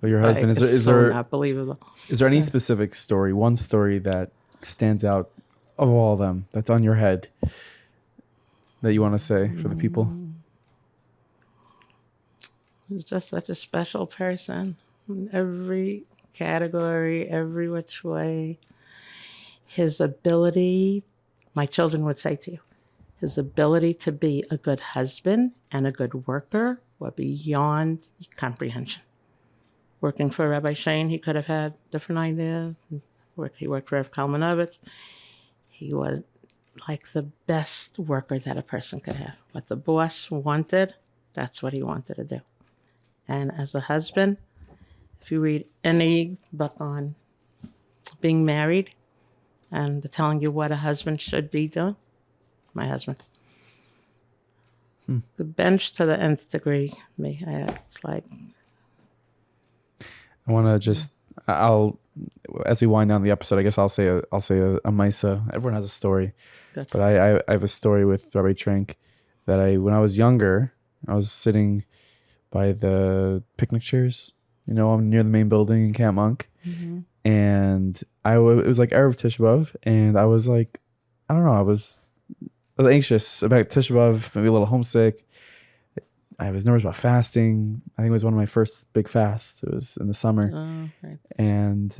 your husband. It's Is so there not believable. is there any specific story, one story that stands out of all of them that's on your head that you want to say for the people? He's just such a special person in every category, every which way. His ability, my children would say to you, his ability to be a good husband and a good worker were beyond comprehension. Working for Rabbi Shane, he could have had different ideas. He worked for Rav Kalmanovich. He was like the best worker that a person could have. What the boss wanted, that's what he wanted to do. And as a husband, if you read any book on being married and telling you what a husband should be doing, my husband. The bench to the nth degree. Me, it's like. I want to just, I'll, as we wind down the episode, I guess I'll say a Misa. Everyone has a story, Good. but I have a story with Rabbi Trenk that when I was younger, I was sitting by the picnic chairs. I'm near the main building in Camp Monk, and it was like Erev Tisha B'Av, and I was like, I don't know, I was anxious about Tisha B'Av, maybe a little homesick. I was nervous about fasting. I think it was one of my first big fasts. It was in the summer. Oh, right. And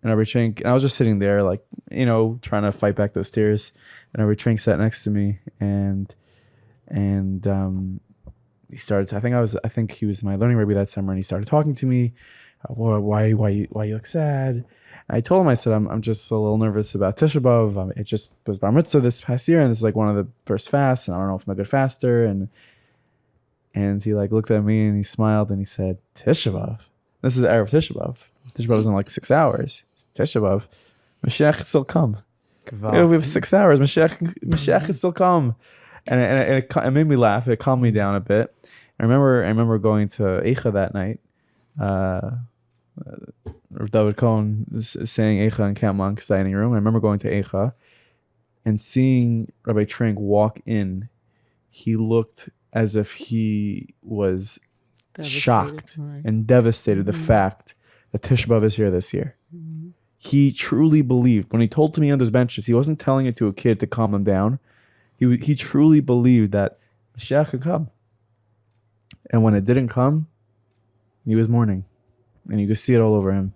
Rabbi Trenk, and I was just sitting there, like, trying to fight back those tears. And Rabbi Trenk sat next to me, and he started. I think he was my learning rabbi that summer, and he started talking to me. Why you look sad? And I told him, I said, I'm just a little nervous about Tisha B'Av. It just was Bar Mitzvah this past year, and this is like one of the first fasts, and I don't know if I'm a good faster. And he looked at me and he smiled and he said, Tisha B'Av. This is Erev Tisha B'Av. Tisha B'Av is in 6 hours. Tisha B'Av. Mashiach can still come. Yeah, we have 6 hours. Mashiach can still come. And it made me laugh. It calmed me down a bit. I remember going to Eicha that night. Rav David Cohen is saying Eicha in Camp Monk's dining room. I remember going to Eicha and seeing Rabbi Trenk walk in. He looked as if he was shocked and devastated the fact that Tisha B'Av is here this year. He truly believed, when he told to me on those benches, he wasn't telling it to a kid to calm him down. He truly believed that Mashiach could come. And when it didn't come, he was mourning. And you could see it all over him.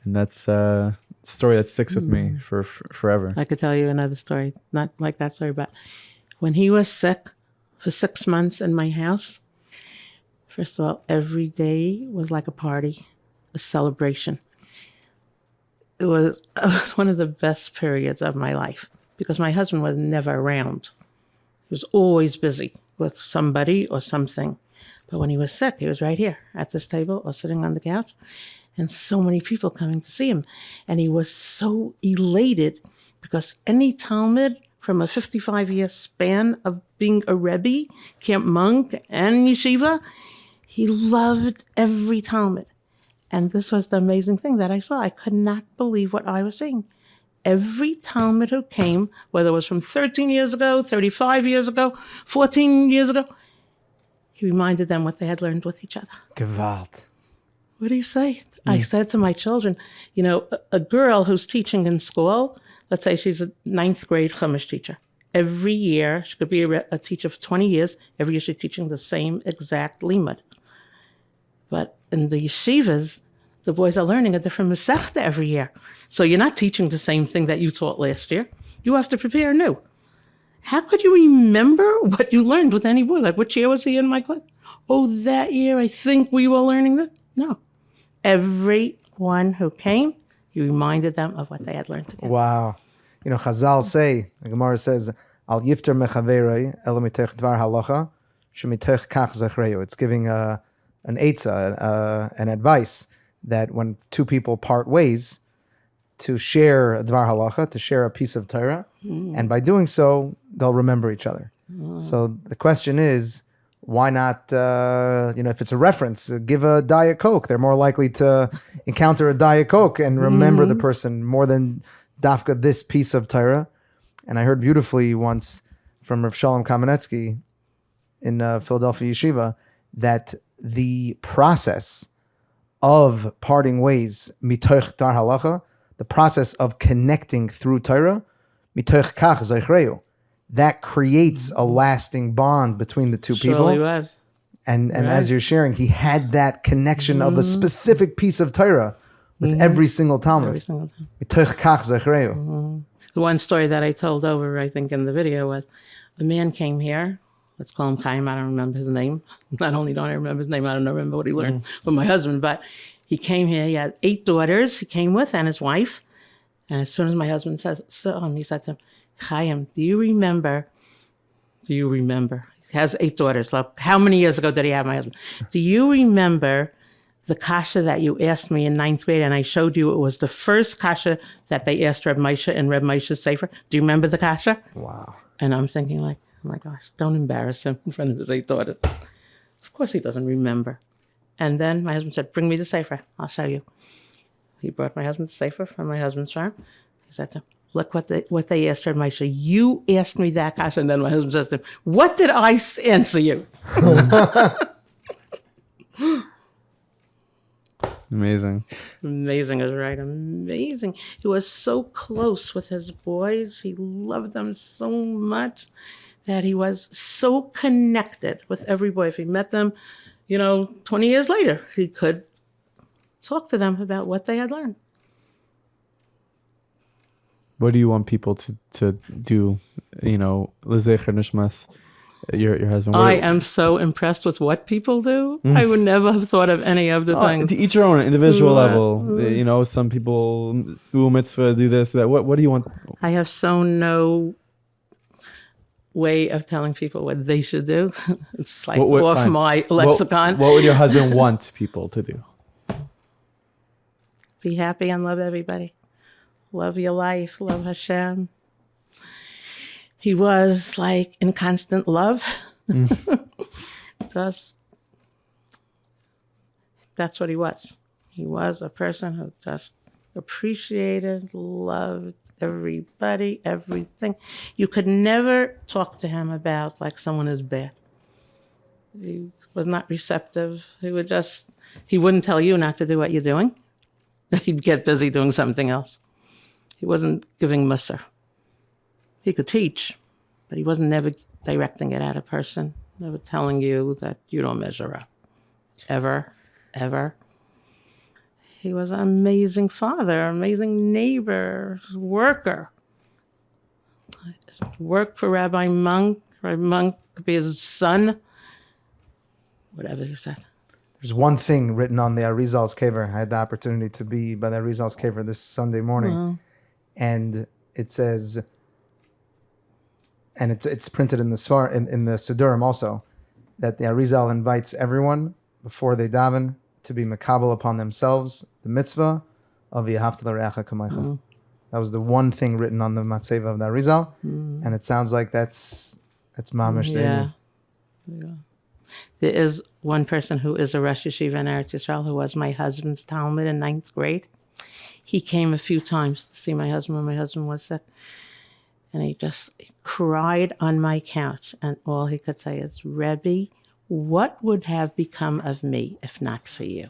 And that's a story that sticks with me for forever. I could tell you another story, not like that story, but when he was sick for 6 months in my house, first of all, every day was like a party, a celebration. It was one of the best periods of my life because my husband was never around. He was always busy with somebody or something. But when he was sick, he was right here at this table or sitting on the couch, and so many people coming to see him. And he was so elated because any Talmud from a 55-year span of being a Rebbe, Camp Monk, and Yeshiva, he loved every Talmud. And this was the amazing thing that I saw. I could not believe what I was seeing. Every Talmud who came, whether it was from 13 years ago, 35 years ago, 14 years ago, he reminded them what they had learned with each other. Gewalt. What do you say? I said to my children, a girl who's teaching in school, let's say she's a 9th grade Chumash teacher. Every year, she could be a teacher for 20 years. Every year she's teaching the same exact limud. But in the yeshivas, the boys are learning a different Masechta every year. So you're not teaching the same thing that you taught last year. You have to prepare new. How could you remember what you learned with any boy? Like, which year was he in my class? Oh, that year I think we were learning that. No. Everyone who came, you reminded them of what they had learned together. Wow. Chazal say, the Gemara says, Al yifter mechaverei ela mitech dvar halacha shemitech kach zachreu. It's giving an eitzah, an advice that when two people part ways, to share a Dvar Halacha, to share a piece of Torah. And by doing so, they'll remember each other. So the question is, why not, if it's a reference, give a Diet Coke. They're more likely to encounter a Diet Coke and remember the person more than dafka this piece of Torah. And I heard beautifully once from Rav Shalom Kamenetsky in Philadelphia Yeshiva that the process of parting ways, mitoch dar halacha, the process of connecting through Torah, mitoch kach zeichreu, that creates a lasting bond between the two people. Surely was. And as you're sharing, he had that connection of a specific piece of Torah with every single Talmud. Every single time. Mitoch kach zeichreu. The one story that I told over, I think, in the video was a man came here. Let's call him Chaim. I don't remember his name. Not only don't I remember his name, I don't remember what he learned with my husband. But he came here. He had 8 daughters he came with and his wife. And as soon as my husband saw him, he said to him, Chaim, do you remember? He has 8 daughters. Look, how many years ago did he have my husband? Do you remember the kasha that you asked me in 9th grade? And I showed you it was the first kasha that they asked Reb Moshe in Reb Moshe's Sefer. Do you remember the kasha? Wow. And I'm thinking like, oh my gosh, don't embarrass him in front of his 8 daughters. Of course he doesn't remember. And then my husband said, bring me the Sefer. I'll show you. He brought my husband the Sefer from my husband's farm. He said to him, look what they asked her, Moshe. You asked me that kasha. And then my husband says to him, what did I answer you? Amazing. Amazing is right. Amazing. He was so close with his boys. He loved them so much that he was so connected with every boy. If he met them, 20 years later, he could talk to them about what they had learned. What do you want people to do? L'zecher Nishmas, your husband. I am so impressed with what people do. I would never have thought of any of the things. To each your own individual level. Some people do mitzvah, do this, that. What do you want? I have so no way of telling people what they should do. It's like off my lexicon. What would your husband want people to do? Be happy and love everybody. Love your life. Love Hashem. He was like in constant love. That's what he was. He was a person who just appreciated, loved everybody, everything. You could never talk to him about like someone is bad. He was not receptive. He wouldn't tell you not to do what you're doing. He'd get busy doing something else. He wasn't giving mussar. He could teach, but he wasn't never directing it at a person, never telling you that you don't measure up. Ever, ever. He was an amazing father, amazing neighbor, worker. Worked for Rabbi Monk. Rabbi Monk could be his son, whatever he said. There's one thing written on the Arizal's Kever. I had the opportunity to be by the Arizal's Kever this Sunday morning. And it says, and it's printed in the Svar, in the Sidurim also, that the Arizal invites everyone before they daven to be makabel upon themselves the mitzvah of Yehavta l'reacha kamaycha. That was the one thing written on the matzeva of the Arizal, and it sounds like that's mamish. Yeah. There is one person who is a Rosh Yeshiva in Eretz Yisrael who was my husband's Talmud in 9th grade. He came a few times to see my husband when my husband was sick. And he just cried on my couch. And all he could say is, Rebbe, what would have become of me if not for you?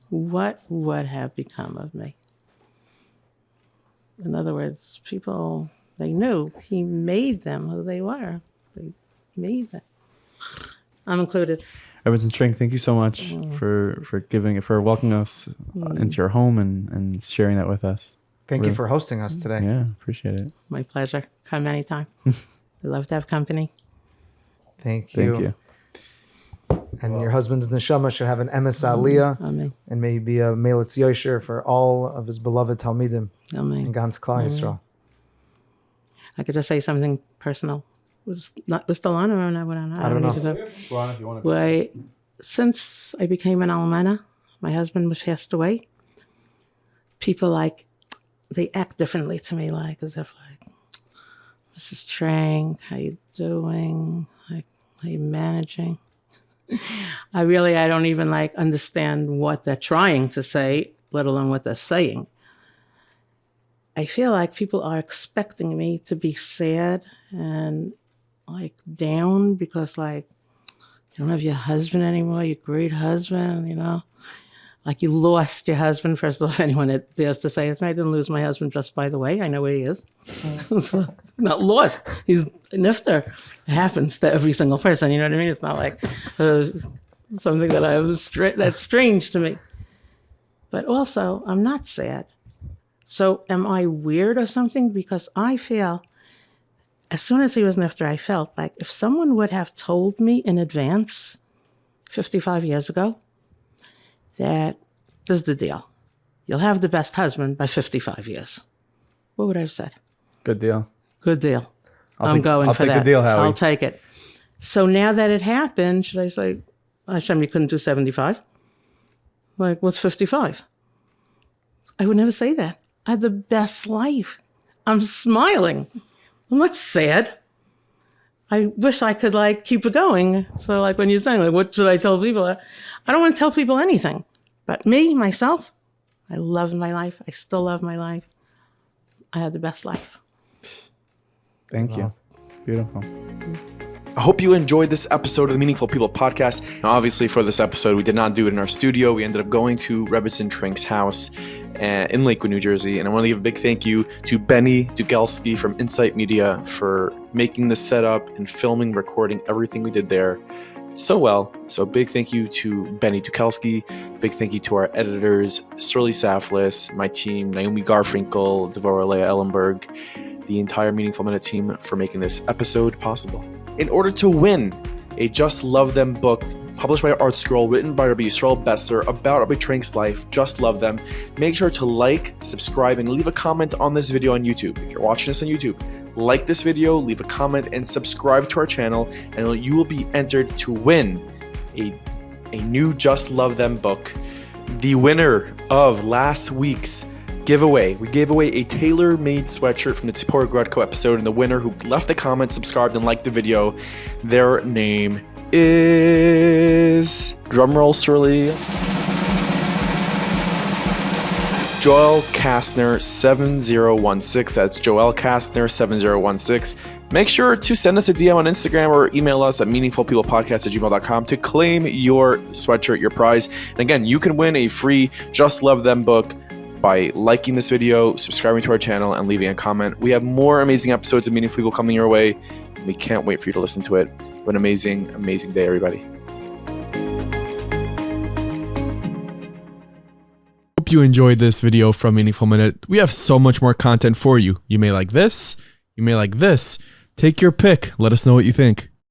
What would have become of me? In other words, people, they knew he made them who they were. They made them. I'm included. Rebbetzin Trenk, thank you so much for welcoming us into your home and sharing that with us. Thank you for hosting us today. Yeah, appreciate it. My pleasure. Come anytime. We love to have company. Thank you. And your husband's neshama should have an emes aliyah, and maybe a melitz yosher for all of his beloved talmidim in Gans Klal Yisrael. I could just say something personal. Was still on or not? I don't know. If you want to. Since I became an almana, my husband was passed away. People like, they act differently to me, like as if like, Mrs. Trenk, how you doing? Like, how you managing? I don't even like understand what they're trying to say, let alone what they're saying. I feel like people are expecting me to be sad and like down because like you don't have your husband anymore, your great husband, you know? Like you lost your husband. First of all, if anyone dares to say it, I didn't lose my husband just by the way. I know where he is. So, not lost. He's nifter. It happens to every single person. You know what I mean? It's not like something that that's strange to me. But also, I'm not sad. So am I weird or something? Because I feel, as soon as he was nifter, I felt like if someone would have told me in advance 55 years ago, that this is the deal. You'll have the best husband by 55 years. What would I have said? Good deal. Good deal. I'll take that. the deal, Howie. I'll take it. So now that it happened, should I say, Hashem, you couldn't do 75? Like, what's 55? I would never say that. I had the best life. I'm smiling. I'm not sad. I wish I could like keep it going. So like when you're saying like, what should I tell people? I don't want to tell people anything. But me, myself, I love my life. I still love my life. I had the best life. Thank you. Beautiful. I hope you enjoyed this episode of the Meaningful People podcast. Now, obviously, for this episode, we did not do it in our studio. We ended up going to Rebbetzin Trenk's house in Lakewood, New Jersey. And I want to give a big thank you to Benny Dugelski from Insight Media for making this setup and filming, recording everything we did there so well. So a big thank you to Benny Dugelski. Big thank you to our editors, Surly Saflis, my team, Naomi Garfinkel, Devorah Leah Ellenberg, the entire Meaningful Minute team for making this episode possible. In order to win a Just Love Them book published by Art Scroll, written by Rabbi Yisrael Besser about Rabbi Trenk's life, Just Love Them, make sure to like, subscribe, and leave a comment on this video on YouTube. If you're watching this on YouTube, like this video, leave a comment, and subscribe to our channel, and you will be entered to win a new Just Love Them book. The winner of last week's giveaway. We gave away a tailor-made sweatshirt from the Tzipora Grudko episode, and the winner who left a comment, subscribed, and liked the video, their name is, drumroll Surly, Joel Kastner 7016. That's Joel Kastner 7016. Make sure to send us a DM on Instagram or email us at meaningfulpeoplepodcast@gmail.com to claim your sweatshirt, your prize. And again, you can win a free Just Love Them book by liking this video, subscribing to our channel, and leaving a comment. We have more amazing episodes of Meaningful People coming your way. We can't wait for you to listen to it. Have an amazing, amazing day, everybody. Hope you enjoyed this video from Meaningful Minute. We have so much more content for you. You may like this. You may like this. Take your pick. Let us know what you think.